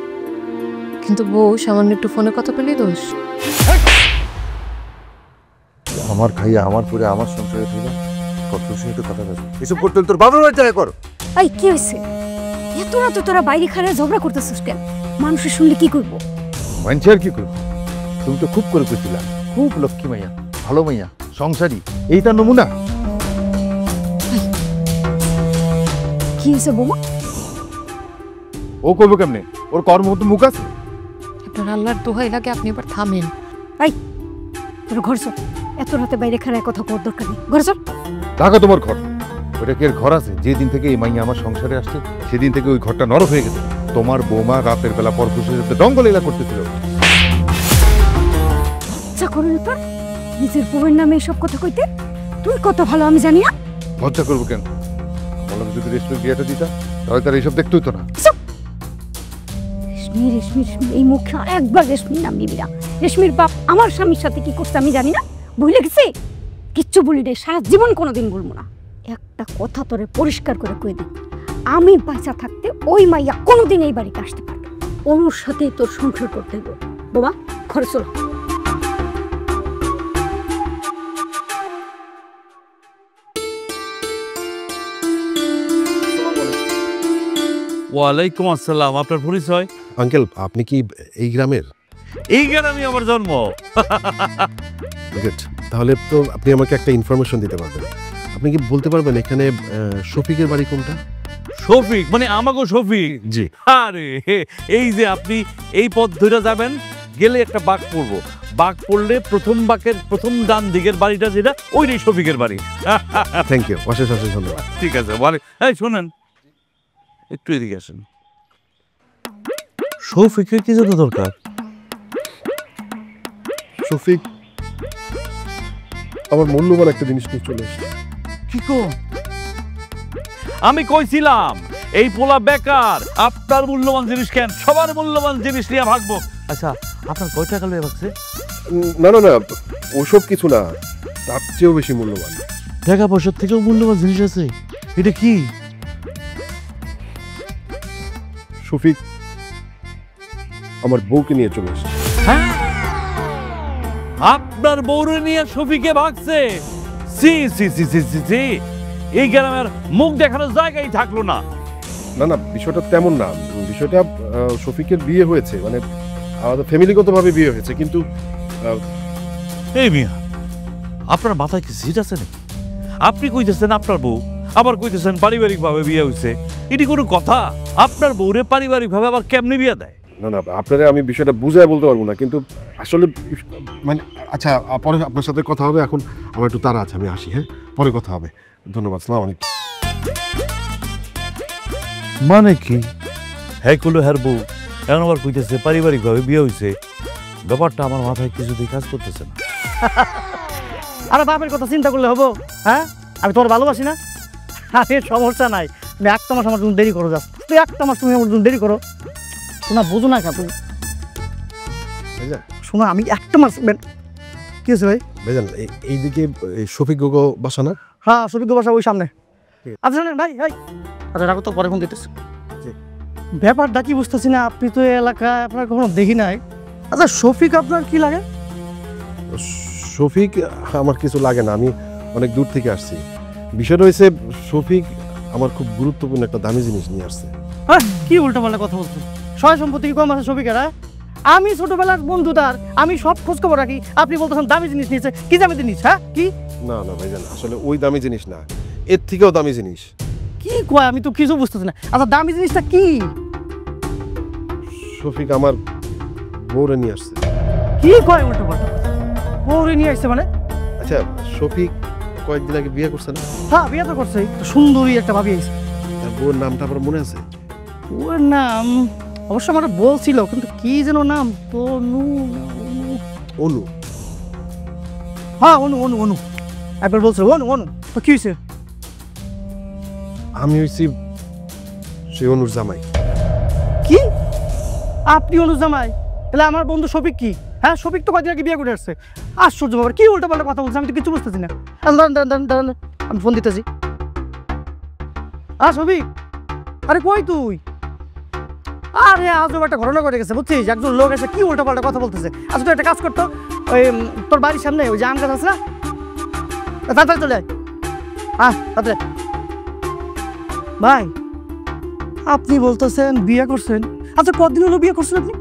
কিন্তু বউ সামান্য একটু ফোনে কথা বললেই দোষ। আমার খাইয়া আমার পরে আমার সংসারে থেকে কত সাথে কথা বলছে এসব করতে হলে তোর বাবার বাড়ি জায়গা কর। এই কি হয়েছে? এত রাতে তোরা বাইরে খাড়ে ঝগড়া করতেছিস কেন? মানুষের শুনলে কি করবো? মানছি আর কি করবো, তুমি তো খুব করে কইছিলা খুব লক্ষ্মী মাইয়া, ভালো মাইয়া, সংসারী, এই তার নমুনা। কি হয়েছে বৌমা? ও করবো কেমনে? ওর কর্ম মতো মুখ আছে। আপনার আল্লাহর দোহাই লাগে আপনি এবার থামেন। তোর ঘর চল, এত রাতে বাইরে খাড়ায় কথা কর দরকার নেই, ঘর চল। দেখো তোমার ঘর, ওটা কি এর ঘর আছে? যেদিন থেকে এই মাইয়া আমার সংসারে আসছে সেদিন থেকে ওই ঘরটা নরক হয়ে গেছে। তোমার বৌমা রাতের বেলা পরপুষের সাথে দঙ্গলীলা করতেছিল। আচ্ছা করুন তোর নিজের বউয়ের নামে এসব কথা কইতে, তুই কত ভালো আমি জানি না। লজ্জা করবো কেন? বললাম যদি রেস্টুরেন্ট বিয়েটা দিতা তাহলে তার এইসব দেখতে হতো না। রেশমি রেশমি রেশমি, এই মুখে আর একবার রেশমির নাম নিবি না। রেশমির বাপ আমার স্বামীর সাথে কি করছে আমি জানি না, ভুলে গেছি? কিচ্ছু বলি রে, সারা জীবন কোনোদিন বলবো না। একটা কথা তোরে পরিষ্কার করে কই দিই, আমি বাঁচা থাকতে ওই মাইয়া কোনোদিন এই বাড়িতে আসতে পারবে। ওর সাথেই তোর সংসার করতে হবে। বাবা ঘরে চলো। ওয়ালাইকুম আসসালাম। আপনার পরিচয়? আঙ্কেল, আপনি কি এই গ্রামের? এই গ্রামে আমার জন্ম। গুড, তাহলে তো আপনি আমাকে একটা ইনফরমেশন দিতে পারবেন। আপনি কি বলতে পারবেন এখানে শফিকের বাড়ি কোনটা? শফিক মানে আমাকে শফিক? জি। আরে এই যে আপনি এই পথ ধরে যাবেন, গেলে একটা বাঁক পড়বো, বাঁক পড়লে প্রথম বাঁকের প্রথম ডান দিকের বাড়িটা যেটা, ওইটাই শফিকের বাড়ি। থ্যাংক ইউ, অশেষ অশেষ ধন্যবাদ। ঠিক আছে বলে। এই শোনেন, একটু এদিকে আসেন। শফিকের কি জন্য দরকার? শফিক আমার মূল্যবান একটা জিনিস নিয়ে চলে এসেছে। কি কো? আমি কইছিলাম এই পোলা বেকার, আপনার মূল্যবান জিনিস কেন, সবার মূল্যবান জিনিস নিয়ে ভাগবো। আচ্ছা আপনার কয় টাকা লয়ে ভাগছে? না না না, ওসব কিছু না, তার চেয়েও বেশি মূল্যবান। টাকা পয়সার থেকেও মূল্যবান জিনিস আছে? এটা কি? শফিক আমার বউকে নিয়ে চলে এসেছে। হ্যাঁ, আপনার বউরে নিয়ে শফিকে ভাগছে? সি সি সি সি সি সি, এই গ্রামের মুখ দেখানোর জায়গায় থাকলো না। না না, বিষয়টা তেমন না। বিষয়টা শফিকের বিয়ে হয়েছে, মানে আমাদের ফ্যামিলিগতভাবে বিয়ে হয়েছে, কিন্তু এই মিয়া, আপনার মাথায় কি সিট আছে নাকি? আপনি কইতেছেন আপনার বউ, আবার কইতেছেন পারিবারিক ভাবে বিয়ে হয়েছে। এটি কোনো কথা? আপনার বউরে পারিবারিক ভাবে আবার কেমনে বিয়ে দেয়? না না, আপনারা আমি বিষয়টা বুঝায় বলতে পারবো না, কিন্তু আসলে মানে আচ্ছা, পরে আপনার সাথে কথা হবে। এখন আমার একটু তাড়া আছে, আমি আসি। হ্যাঁ, পরে কথা হবে। ধন্যবাদ, সালাম আলাইকুম। মানে কি? হ্যাঁ কুলো হ্যার বউ এখন আবার কইতেছে পারিবারিক ভাবে বিয়ে হয়েছে। ব্যাপারটা আমার মাথায় কিছুতেই কাজ করতেছে না। আরে বাপের কথা চিন্তা করলে হবো? হ্যাঁ, আমি তোর ভালোবাসি না? আরে সমস্যা নাই, তুমি একটা মাস আমার জন্য দেরি করো, যাস তুই একটা মাস তুমি আমার জন্য দেরি করো। শোনা, বোঝো না কা তুমি? শোনা, আমি একটা মাস। কি আছে ভাই? ভাইজান, এইদিকে শফিক গোগো বাসা না? হ্যাঁ, শফিক বাসা ওই সামনে। আচ্ছা শোনেন ভাই, ভাই আচ্ছা রাখো তো, পরে ফোন দিতেছি। ব্যাপারটা কি বুঝতেছি না, আপনি তো এই এলাকায় আপনার কখনো দেখি নাই। আচ্ছা শফিক আপনার কি লাগে? শফিক আমার কিছু লাগে না, আমি অনেক দূর থেকে আসছি। বিষয়টা হয়েছে, শফিক আমার খুব গুরুত্বপূর্ণ একটা দামি জিনিস নিয়ে আসছে। হ্যাঁ, কি উল্টো পাল্টা কথা বলছো? সয় সম্পত্তি কি কম আছে শফিকের? আমি ছোটবেলার বন্ধু তার, আমি সব খোঁজ খবর রাখি। আপনি বলতেছেন দামি জিনিস নিয়েছে। কি দামি জিনিস? হ্যাঁ কি? না না ভাইজান, আসলে ওই দামি জিনিস না, এর থেকেও দামি জিনিস। কি কয়? আমি তো কিছু বুঝতেছি না। আচ্ছা দামি জিনিসটা কি? শফিক আমার বউরে নিয়ে আসছে। কি কয় উল্টো পাল্টা? বউরে নিয়ে আসছে মানে? আচ্ছা, শফিক কয়েকদিন আগে বিয়ে করছে না? হ্যাঁ, বিয়ে তো করছে, সুন্দরী একটা ভাবি আইছে। তার বউয়ের নামটা আপনার মনে আছে? ওর নাম অবশ্য আমার বলছিল, কিন্তু কি যেন নাম তো। অনু। হ্যাঁ, অনু অনু অনু একবার বলছে। অনু অনু তো কি হয়েছে? আমি হয়েছি সেই অনুর জামাই। কি? আপনি অনু জামাই? তাহলে আমার বন্ধু শফিক কি? হ্যাঁ, শফিক তো কয়েকদিন আগে বিয়ে করে আসছে। আশ্চর্য ব্যাপার, কি উল্টো পাল্টা কথা বলছে, আমি তো কিছু বুঝতেছি না। দাঁড়ান, আমি ফোন দিতেছি। শফিক, আরে কই তুই? আরে আজব একটা ঘটনা ঘটে গেছে বুঝছিস, একজন লোক এসে কি উল্টাপাল্টা কথা বলতেছে। আচ্ছা তুই একটা কাজ করতো, ওই তোর বাড়ির সামনে ওই যে আম গাছ আছে না, তাড়াতাড়ি চলে আয়। হ্যাঁ তাড়াতাড়ি। ভাই আপনি বলতেছেন বিয়ে করছেন, আচ্ছা কতদিন হলো বিয়ে করছেন আপনি?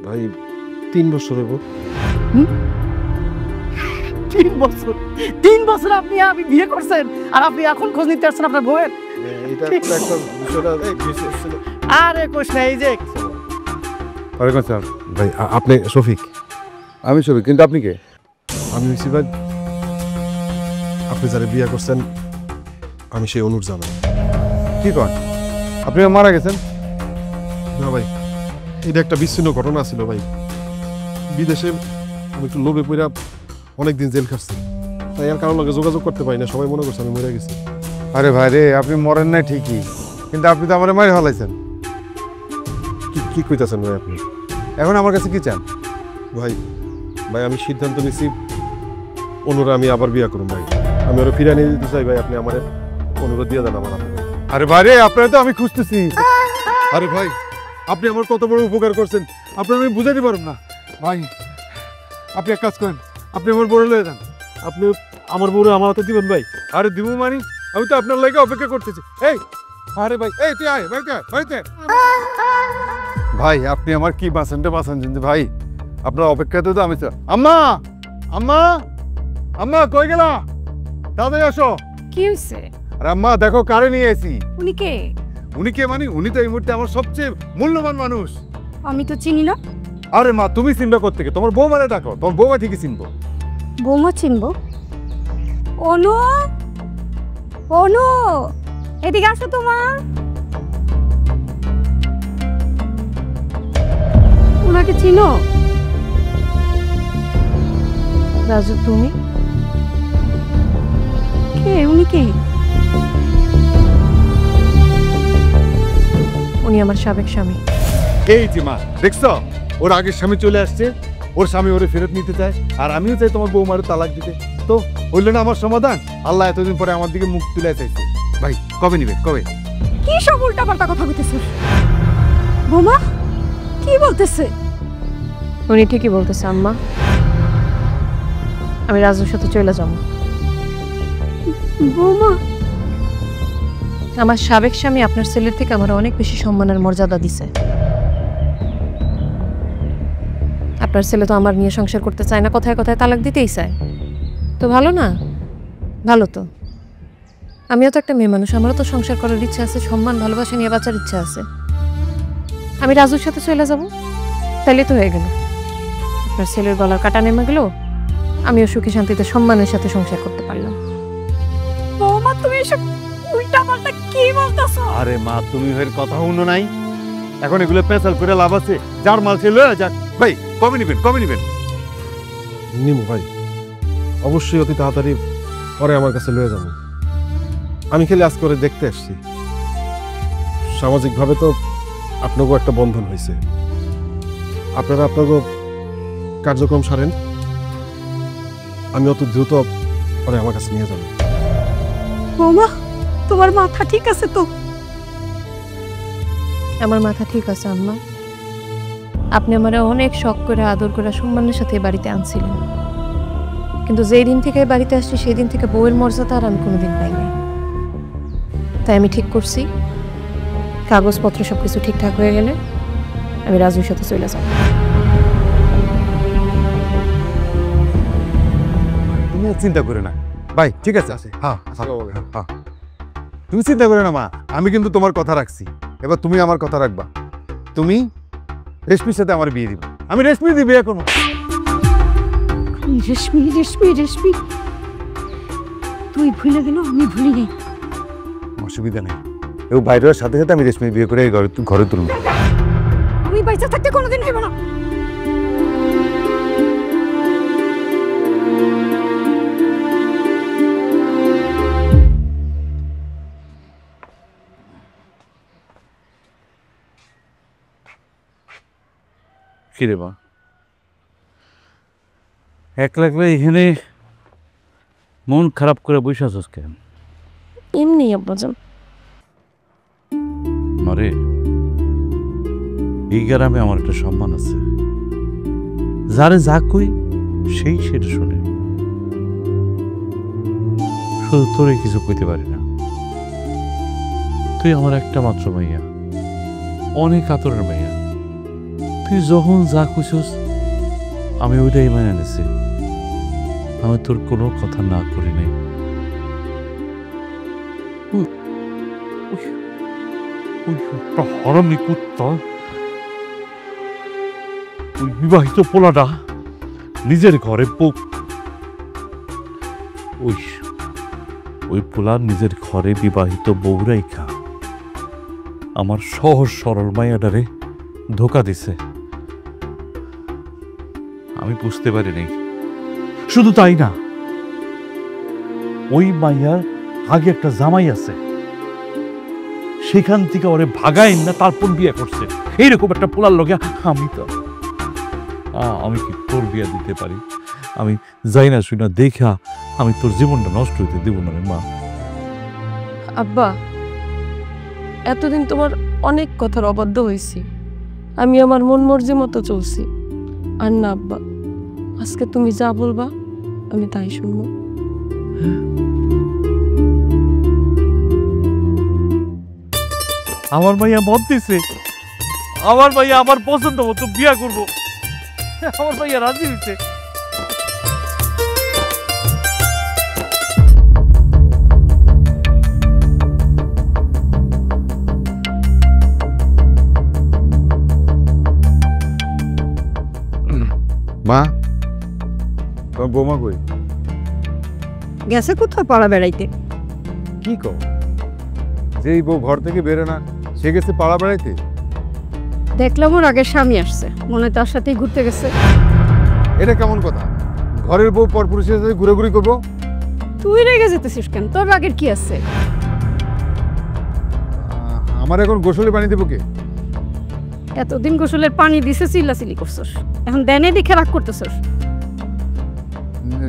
ভাই 3 বছর হলো। 3 বছর? 3 বছর আপনি বিয়ে করছেন আর আপনি এখন খোঁজ নিতে আসছেন আপনার বউয়ের? এটা একটা বিষয়টা ছিল। আরে কোশ না, এই যে ওয়ালাইকুম আসসালাম। ভাই আপনি শফিক? আমি ছবি, কিন্তু আপনি কে? আমি হচ্ছি ভাই, আপনি যারা বিয়ে করছেন আমি সেই অনুর জামাই। কি কন, আপনি মারা গেছেন? না ভাই, এটা একটা বিচ্ছিন্ন ঘটনা ছিল ভাই। বিদেশে আমি একটু লোভে পড়া অনেকদিন জেল খাটছি, তাই আর কারোর লগে যোগাযোগ করতে পারি না, সবাই মনে করছে আমি মরে গেছি। আরে ভাই রে, আপনি মরেন নাই ঠিকই, কিন্তু আপনি তো আমার মারি ফেলাইছেন। কি কইতাছেন ভাই আপনি? এখন আমার কাছে কি চান? ভাই ভাই আমি সিদ্ধান্ত নিছি, অনুরা আমি আবার বিয়ে করুন ভাই। আমি ওরা ফিরে নিয়ে দিতে চাই ভাই, আপনি আমার অনুরোধ দিয়ে দেন আমার। আরে ভাই রে, আপনারা তো আমি খুঁজতেছি। আরে ভাই আপনি আমার কত বড় উপকার করছেন, আপনার আমি বুঝাতে পারব না ভাই আপনি এক কাজ করেন, আপনি আমার বড় লয়ে যান। আপনি আমার বউরে আমার হাতে দিবেন ভাই? আরে দিব মানি, আমি তো আপনার লাগে অপেক্ষা করতেছি। এই আরে ভাই, এই তুই আয় বাড়িতে, বাড়িতে। ভাই আপনি আমার কি বাঁচানটা বাঁচান ভাই, আপনার অপেক্ষাতে তো আমি। আম্মা, আম্মা, আম্মা কই গেলা? তাড়াতাড়ি আসো। কি হয়েছে? আরে আম্মা দেখো কারে নিয়ে এসি। উনি কে? উনি কে মানে? উনি তো এই মুহূর্তে আমার সবচেয়ে মূল্যবান মানুষ। আমি তো চিনি না। আরে মা, তুমি চিনবা কোত্থেকে? তোমার বৌমারে ডাকো, তোমার বৌমা ঠিকই চিনবো। বৌমা চিনবো? অনু, অনু এদিকে আসো তোমার। ওনাকে চিনো? রাজু তুমি? কে উনি? কে? উনি আমার সাবেক স্বামী। এই যে মা, দেখছো ওর আগের স্বামী চলে আসছে, ওর স্বামী ওরে ফেরত নিতে চায়, আর আমিও চাই তোমার বৌমারে তালাক দিতে। তো হইল না আমার সমাধান? আল্লাহ এতদিন পরে আমার দিকে মুখ তুলে চাইছে। ভাই কবে নিবেন, কবে? কি সব উল্টাপাল্টা কথা বলতেছে বৌমা? কি বলতেছে? উনি ঠিকই বলতেছে আম্মা, আমি রাজুর সাথে চলে যাবো। বৌমা আমার সাবেক স্বামী আপনার ছেলের থেকে আমার অনেক বেশি সম্মানের মর্যাদা দিছে। আপনার ছেলে তো আমার নিয়ে সংসার করতে চায় না, কথায় কথায় তালাক দিতেই চায়। তো ভালো না? ভালো তো। আমিও তো একটা মেয়ে মানুষ, আমারও তো সংসার করার ইচ্ছা আছে, সম্মান ভালোবাসা নিয়ে বাঁচার ইচ্ছা আছে। আমি রাজুর সাথে চলে যাব, তাইলে তো হয়ে গেল। আপনার ছেলের গলার কাটা নেমে গেল, আমিও সুখে শান্তিতে সম্মানের সাথে সংসার করতে পারলাম। বৌমা তুমি এসব উল্টাপাল্টা কি বলতেছো? আরে মা, তুমি এর কথা শুনো নাই? এখন এগুলো পেছাল করে লাভ আছে? যার মাল ছিল যাক। ভাই কবে নিবেন, কবে নিবেন? নিমু ভাই, অবশ্যই অতি তাড়াতাড়ি পরে আমার কাছে লয়ে যাবো। আমি খালি আজ করে দেখতে আসছি, সামাজিকভাবে তো আপনাকেও একটা বন্ধন হয়েছে, আপনারা আপনাকে কার্যক্রম সারেন, আমি অত দ্রুত পরে আমার কাছে নিয়ে যাবো। বৌমা তোমার মাথা ঠিক আছে তো? আমার মাথা ঠিক আছে আম্মা। আপনি আমারে অনেক শখ করে আদর করে সম্মানের সাথে বাড়িতে আনছিলেন, কিন্তু যেই দিন থেকে বাড়িতে আসছি সেই দিন থেকে বউয়ের মর্যাদা আর আমি কোনোদিন পাই নাই। তাই আমি ঠিক করছি, কাগজপত্র সবকিছু ঠিকঠাক হয়ে গেলে আমি রাজুর সাথে চলে যাব। তুমি চিন্তা করে না ভাই, ঠিক আছে। হ্যাঁ হ্যাঁ, তুমি চিন্তা করে না মা, আমি কিন্তু তোমার কথা রাখছি। এবার তুমি আমার কথা রাখবা, তুমি রেশমির সাথে আমার বিয়ে দিবে। আমি রেশমি দিয়ে বিয়ে করবো। রেশমি রেশমি রেশমি তুই ভুলে গেল, আমি ভুলি নাই। অসুবিধা নেই, এবং বাইরের সাথে সাথে আমি রেশমির বিয়ে করে ঘরে তুলব। আমি বাইচা থাকতে কোনোদিন হইব না। কিরে মা, একলা একলা এখানে মন খারাপ করে বসে আছিস কেন? এমনি আব্বাজান। মারে এই গ্রামে আমার একটা সম্মান আছে, যারে যা কই সেই সেটা শোনে। শুধু তোরে কিছু কইতে পারি না, তুই আমার একটা মাত্র মাইয়া, অনেক আতরের মাইয়া। তুই যখন যা কইছস আমি ওইটাই মেনে নিছি। আমি তোর কোনো কথা না করি নাই। হারামি কুত্তা, ওই বিবাহিত পোলাটা নিজের ঘরে ওই পোলা নিজের ঘরে বিবাহিত বউরাই খা আমার সহজ সরল মায়াডারে ধোকা দিছে। আমি বুঝতে পারি নাই। শুধু তাই না, ওই মাইয়ার আগে একটা জামাই আছে, সেখান থেকে ওরে ভাগাই না তারপর বিয়ে করছে। এইরকম একটা পোলার লগে আমি কি তোর বিয়ে দিতে পারি? আমি যাই না শুই না দেখা আমি তোর জীবনটা নষ্ট হইতে দেব না রে মা। আব্বা, এতদিন তোমার অনেক কথার অবাধ্য হয়েছি, আমি আমার মন মর্জি মতো চলছি। আর না আব্বা, আজকে তুমি যা বলবা আমি তাই শুনবো। আমার মাইয়া মত দিছে, আমার মাইয়া আমার পছন্দ মতো বিয়া করবো। আমার মাইয়া রাজি হয়েছে। মা, তোমার বৌমা কই? গেছে কোথাও পাড়া বেড়াইতে। কি কও? যেই বউ ঘর থেকে বেরো না সে গেছে পাড়া বেড়াইতে? দেখলাম ওর আগের স্বামী আসছে, মনে হয় তার সাথেই ঘুরতে গেছে। এটা কেমন কথা? ঘরের বউ পরপুরুষের সাথে ঘুরাঘুরি করবো? তুই রেগে যেতেছিস কেন? তোর রাগের কি আছে? আমার এখন গোসলে পানি দেবো কে? এতদিন গোসলের পানি দিছে চিল্লাচিল্লি করছস, এখন দেনে দেখে রাগ করতেছস।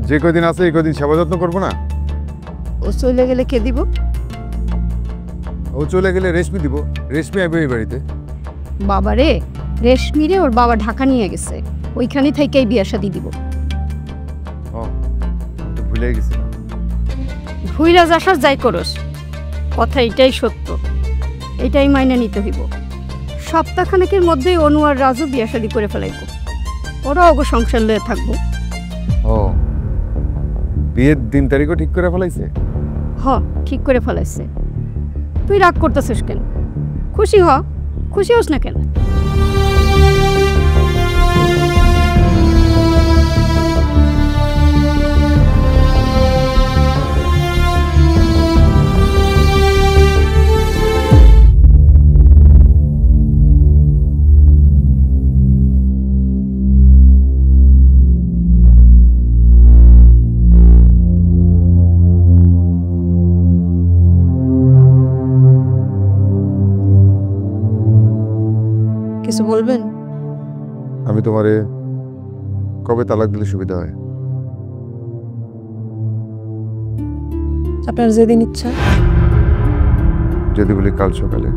যে কদিন আছে এই কদিন সেবা যত্ন করবো না? ও চলে গেলে কে দিব? ও চলে গেলে রেশমি দিব। রেশমি আসবে এই বাড়িতে। বাবারে, রেশমিরে ওর বাবা ঢাকা নিয়ে গেছে, ওইখানে থেকেই বিয়া শাদি দিব। ও, তো ভুলে গেছি। ভুইরা যাসাস যাই করস, কথা এটাই সত্য, এটাই মাইনে নিতে হইব। সপ্তাহখানেকের মধ্যেই অনু আর রাজু বিয়া শাদি করে ফেলাইব, ওরা ওগো সংসার লয়ে থাকবো। ও, বিয়ের দিন তারিখও ঠিক করে ফেলাইছে? হ, ঠিক করে ফেলাইছে। তুই রাগ করতেছিস কেন? খুশি হ, খুশি হোস না কেন? কিছু বলবেন? আমি তোমারে কবে তালাক দিলে সুবিধা হয়? আপনার যেদিন ইচ্ছা। যদি বলি কাল সকালে?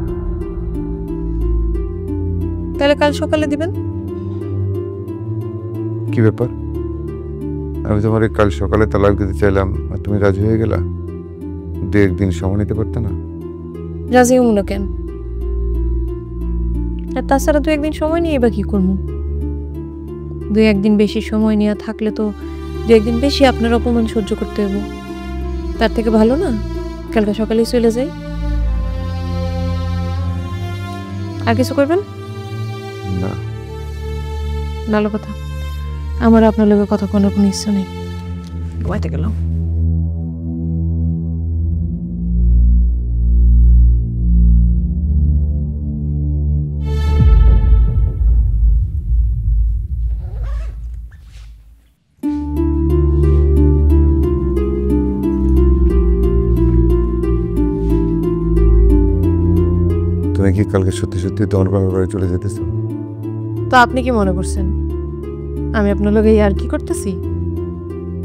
তাহলে কাল সকালে দিবেন। কি ব্যাপার? আমি তোমারে কাল সকালে তালাক দিতে চাইলাম আর তুমি রাজি হয়ে গেলা? দু একদিন সময় নিতে পারতে না? রাজি হবো না কেন? আর তাছাড়া দু একদিন সময় নিয়ে বা কি করবো? দু একদিন বেশি সময় নিয়ে থাকলে তো দু একদিন বেশি আপনার অপমান সহ্য করতে হবে। তার থেকে ভালো না কালকে সকালেই চলে যাই। আর কিছু করবেন না? ভালো কথা, আমার আপনার লোকের কথা কোনো ইচ্ছা নেই। ঘুমাইতে গেলাম। তুমি কি কালকে সত্যি সত্যি তোমার বাবার বাড়ি চলে যেতেছো? তো আপনি কি মনে করছেন আমি আপনার লোকে আর কি করতেছি?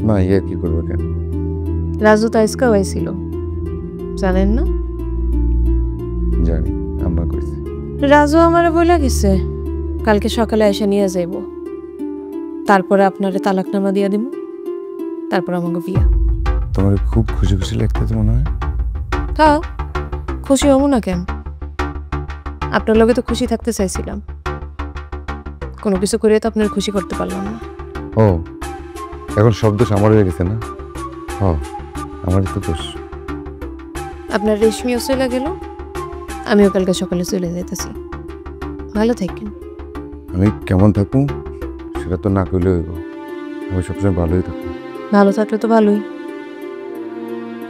না, ইয়ে কি করবো কেন? রাজু তো আজকে হয়েছিল, জানেন না? জানি, আম্মা কইছে। রাজু আমারে বলে গেছে কালকে সকালে এসে নিয়ে যাইব, তারপরে আপনারে তালাকনামা দিয়া দিব, তারপর আমাকে বিয়া। তোমার খুব খুশি খুশি লাগতেছে মনে হয়। তা খুশি হবো না কেন? আপনার লগে তো খুশি থাকতে চাইছিলাম, কোনো কিছু করে তো আপনার খুশি করতে পারলাম না। ও এখন শব্দ আমার হয়ে গেছে না? ও আমারই তো দোষ। আপনার রেশমিও চলে গেল, আমিও কালকে সকালে চলে যেতেছি। ভালো থাকেন। আমি কেমন থাকবো সেটা তো না করলে হইব। আমি সবসময় ভালোই থাকবো। ভালো থাকলে তো ভালোই।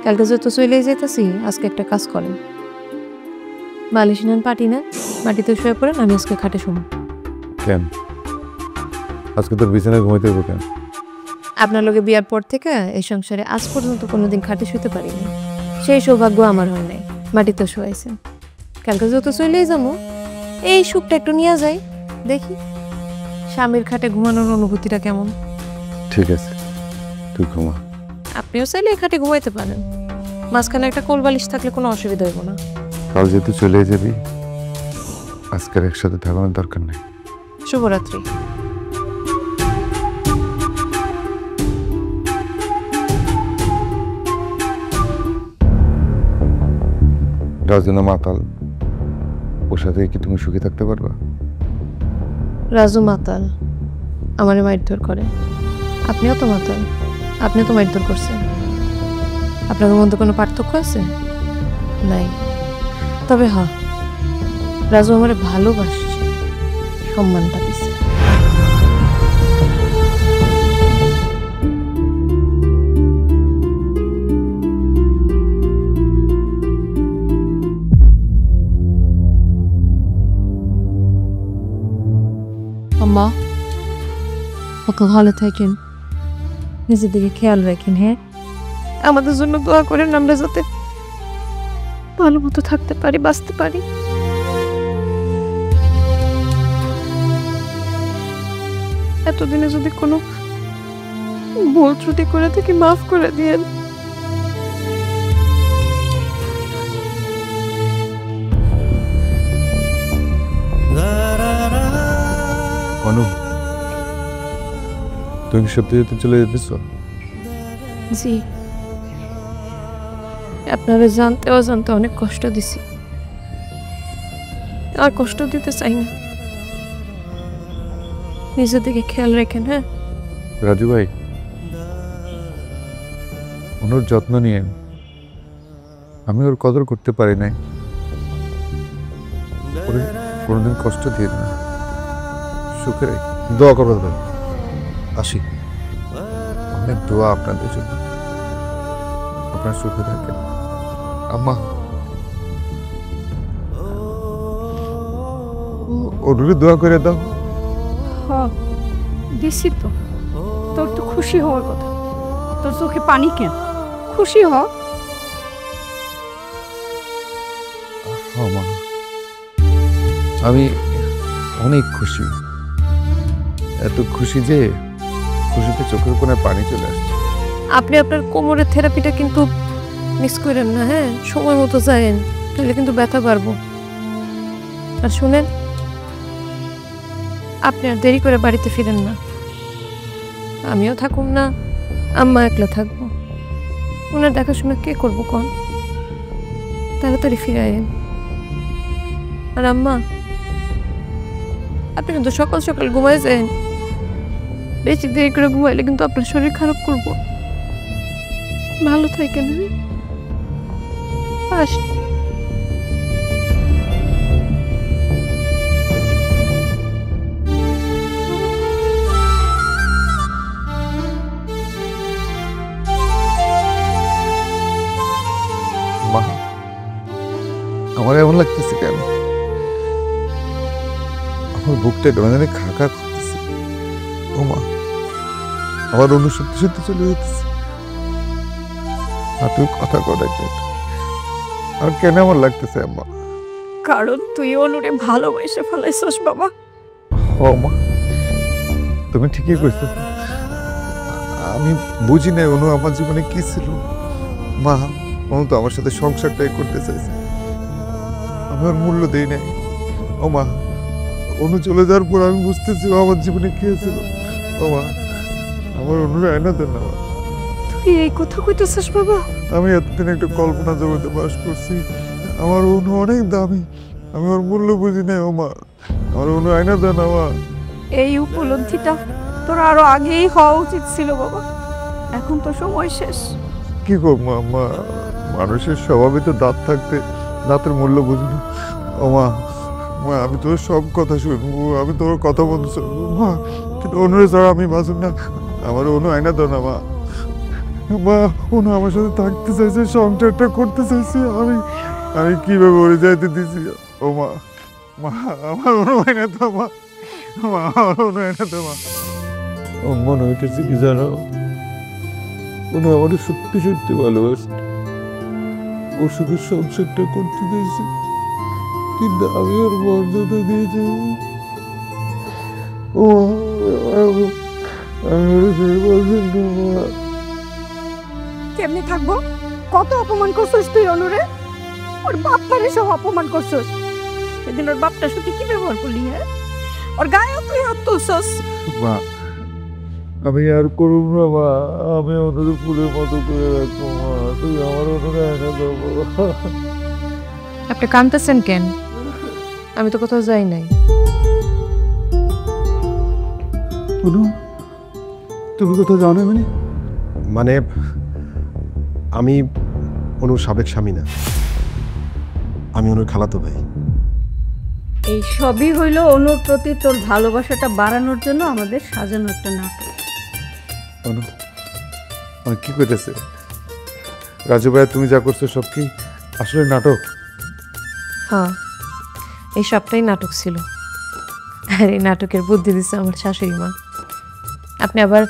কালকে যেহেতু চলে যেতেছি, আজকে একটা কাজ করেন, বালিশ নেন, পাটি নেন, মাটিতে শুয়ে পড়েন, আমি আজকে খাটে শুনো। কেন আজকে তোর বিছানায় ঘুমাইতে হইব কেন? আপনার লগে বিয়ার পর থেকে এই সংসারে আজ পর্যন্ত কোনোদিন খাটে শুতে পারিনি, সেই সৌভাগ্য আমার হয় নাই। মাটিতে শুয়াইছেন, কালকে যেহেতু চলেই যাবো, এই সুখটা একটু নিয়ে যাই, দেখি স্বামীর খাটে ঘুমানোর অনুভূতিটা কেমন। ঠিক আছে, তুই ঘুমা। আপনিও চাইলে এই খাটে ঘুমাইতে পারেন, মাঝখানে একটা কোল বালিশ থাকলে কোনো অসুবিধা হইব না। কাল যেহেতু চলে যাবি, আজকের একসাথে থাকানোর দরকার নেই। শুভরাত্রি। রাজনা মাতাল, ওর সাথে কি তুমি সুখী থাকতে পারবা? রাজু মাতাল, আমারে মারধর করে। আপনিও তো মাতাল, আপনিও তো মারধর করছেন। আপনার মধ্যে কোনো পার্থক্য আছে? নাই। তবে হ্যাঁ, রাজু আমারে ভালোবাসছে, সম্মানটা দিছে। আম্মা, ওকে ভালো থাকেন, নিজের দিকে খেয়াল রাখেন। হ্যাঁ, আমাদের জন্য দোয়া করেন, আমরা যাতে ভালো মতো থাকতে পারি, বাঁচতে পারি। এতদিনে যদি কোনো ভুল ত্রুটি করে থাকি, মাফ করে দিয়েন। অনু, তুমি সত্যি সত্যি চলে যেতেছ? জি, আপনারা জানতে অজান্তে অনেক কষ্ট দিছি, আর কষ্ট দিতে চাই না। নিজের দিকে খেয়াল রাখেন। হ্যাঁ রাজু ভাই, অনুর যত্ন নিয়ে আমি ওর কদর করতে পারি নাই। ওরে কোনোদিন কষ্ট দিয়ে না, সুখে রেখে দোয়া করবেন ভাই, আসি। অনেক দোয়া আপনাদের জন্য। আপনার সুখে থাকেন। আম্মা, অনুরে দোয়া করে দাও। দিছি তো, তোর তো খুশি হওয়ার কথা, তোর চোখে পানি কেন? খুশি হ। মা, আমি অনেক খুশি, এত খুশি যে খুশিতে চোখের কোণে পানি চলে আসছে। আপনি আপনার কোমরের থেরাপিটা কিন্তু মিস করেন না। হ্যাঁ, সময় মতো যায়েন, তাহলে কিন্তু ব্যথা বাড়বো। আর শুনেন, আপনি আর দেরি করে বাড়িতে ফিরেন না। আমিও থাকুম না, আম্মা একলা থাকবো। ওনার দেখাশোনা কে করবো কোন? তাড়াতাড়ি ফিরে আয়েন। আর আম্মা, আপনি কিন্তু সকাল সকাল ঘুমাই যান। বেশি দেরি করে ঘুমাইলে কিন্তু আপনার শরীর খারাপ করবো। ভালো থাকেন। আস মা, আমার এমন লাগতেছে কেন? আমার বুকটা কেমন খাকা করতেছে। ও মা, আমার অনু সত্যি সত্যি চলে যেতেছে। তুই কথা কর, আর কেন আমার লাগতেছে আম্মা? কারণ তুই অনুরে ভালোবেসে ফেলাইছস বাবা। ও মা, তুমি ঠিকই কইছো। আমি বুঝি নাই অনু আমার জীবনে কি ছিল। মা, অনু তো আমার সাথে সংসারটাই করতে চাইছে, আমি ওর মূল্য দেই নাই। ও মা, ও অনু চলে যাওয়ার পর আমি বুঝতেছি ও আমার জীবনে কি হয়েছিল। বাবা আমার অনুর আয়না দেন না। তুই এই কথা কইতেছিস বাবা? আমি এতদিন একটা কল্পনা জগতে বাস করছি। আমার অনু অনেক দামি, আমি ওর মূল্য বুঝি নাই। ও মা, আমার অনু আয়না দেন আমার। এই উপলব্ধিটা তোর আরো আগেই হওয়া উচিত ছিল বাবা। এখন তো সময় শেষ। কি করবো মা, মানুষের স্বভাবে তো দাঁত থাকতে দাঁতের মূল্য বুঝি না। ও মা, মা আমি তোর সব কথা শুনবো, আমি তোর কথা বলতে শুনবো মা, কিন্তু অনুরে ছাড়া আমি বাঁচব না। আমার অনু আয়না দাও না মা। মা অনু আমার সাথে থাকতে চাইছে, সংসারটা করতে চাইছে, আমি কিভাবে ওরে যাইতে দিছি। ও মা, মা আমার অনু আয়না দাও মা, মা আমার অনু আয়না দাও মা। ও মনে হইতেছে কি জানো, উনি আমাদের সত্যি সত্যি ভালোবাসে। ও শুধু সংসারটা করতে চাইছে, কিন্তু আমি ওর মর্যাদা দিয়েছি। ও আমি ওর ছেড়ে পছন্দ না। কেমনি থাকবো? কত অপমান করছিস তুই অনুরে, ওর বাপটারে সব অপমান করছিস। সেদিন ওর বাপটার সাথে কি ব্যবহার করলি? হ্যাঁ, ওর গায়েও তুই হাত তুলছস। মা আমি আর করুম না মা, আমি অনুর ফুলের মতো করে রাখবো মা, তুই আমার অনুরে আয়না দাও বাবা। আপনি কাঁদতেছেন কেন? আমি তো কোথাও যাই নাই। অনু, তুমি কোথাও যাও না? মানে আমি অনুর সাবেক স্বামী না, আমি অনুর খালাতো ভাই। এই সবই হইল অনুর প্রতি তোর ভালোবাসাটা বাড়ানোর জন্য আমাদের সাজানো একটা নাটক। অনু মানে কি করতেছে? রাজু ভাই তুমি যা করছো সব কি আসলে নাটক? হ্যাঁ, এই সবটাই নাটক ছিল। আর এই নাটকের বুদ্ধি দিচ্ছে আমার শাশুড়ি মা। আপনি আবার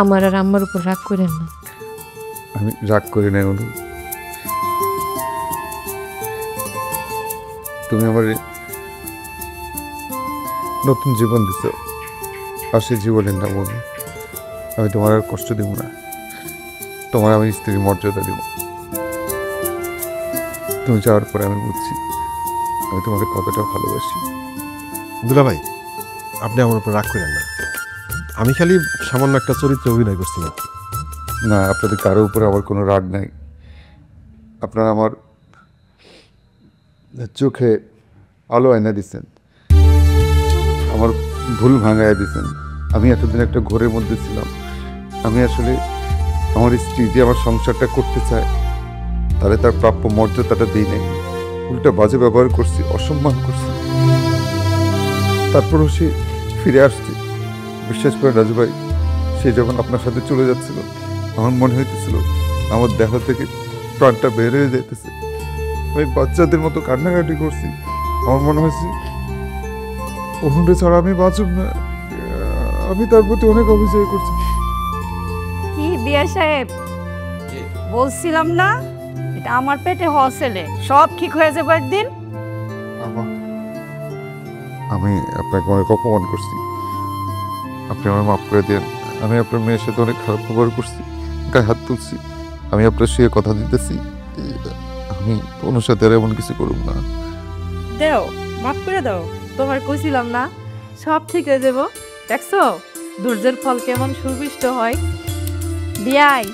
আমার আর আম্মার উপর রাগ করেন না। আমি রাগ করি নাই অনু, তুমি আমার নতুন জীবন দিছ, আর সেই জীবনের নাম অনু। আমি তোমার আর কষ্ট দিব না, তোমার আমি স্ত্রীর মর্যাদা দিব। তুমি যাওয়ার পরে আমি বুঝছি আমি তোমাকে কতটা ভালোবাসি। দুলা ভাই, আপনি আমার উপর রাগ করেন না, আমি খালি সামান্য একটা চরিত্রে অভিনয় করছিলাম। না, আপনাদের কারো উপরে আমার কোনো রাগ নাই। আপনারা আমার চোখে আলো আয়না দিচ্ছেন, আমার ভুল ভাঙাইয়া দিচ্ছেন। আমি এতদিন একটা ঘোরের মধ্যে ছিলাম। আমি আসলে আমার স্ত্রী যে আমার সংসারটা করতে চায় তাহলে তার প্রাপ্য মর্যাদাটা দিই নাই, উল্টা বাজে ব্যবহার করছি, অসম্মান করছি। তারপরও সে ফিরে আসছে। বিশ্বাস করে রাজু ভাই, সে যখন আপনার সাথে চলে যাচ্ছিল আমার মনে হইতেছিল আমার দেহ থেকে প্রাণটা বের হয়ে যাইতেছে। আমি বাচ্চাদের মতো কান্নাকাটি করছি। আমার মনে হয়েছে অনুরে ছাড়া আমি বাঁচব না। আমি তার প্রতি অনেক অভিযোগ করছি। কি বিয়া সাহেব, বলছিলাম না এটা আমার পেটে হওয়া ছেলে, সব ঠিক হয়ে যাবে একদিন। আমি আপনাকে অনেক অপমান করছি, আপনি আমার মাফ করে দেন। আমি আপনার মেয়ের সাথে অনেক খারাপ ব্যবহার করছি, গায়ে হাত তুলছি। আমি আপনার সঙ্গে কথা দিতেছি, আমি অনুর সাথে আর এমন কিছু করব না। দেও, মাফ করে দাও। তোমার কইছিলাম না সব ঠিক হয়ে যাব। দেখছো ধৈর্যের ফল কেমন সুবিষ্ট হয়। বিয়াই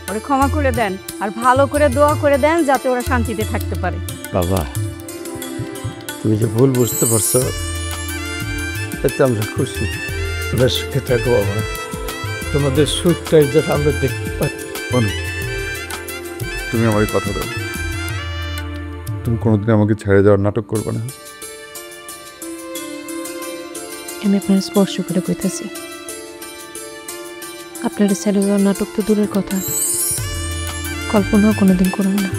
ওরে ক্ষমা করে দেন, আর ভালো করে দোয়া করে দেন যাতে ওরা শান্তিতে থাকতে পারে। বাবা, তুমি যে ভুল বুঝতে পারছো এতে আমরা খুশি। তোমরা সুখে থাকো বাবা, তোমাদের সুখটাই যেটা আমরা দেখতে পাই। তুমি আমার কথা দাও, তুমি কোনোদিন আমাকে ছেড়ে যাওয়ার নাটক করবে না। আমি আপনার স্পর্শ করে কইতেছি, আপনার ছেড়ে যাওয়ার নাটক তো দূরের কথা, কল্পনাও কোনোদিন করব না।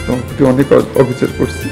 তোমার প্রতি অনেক অবিচার করছি।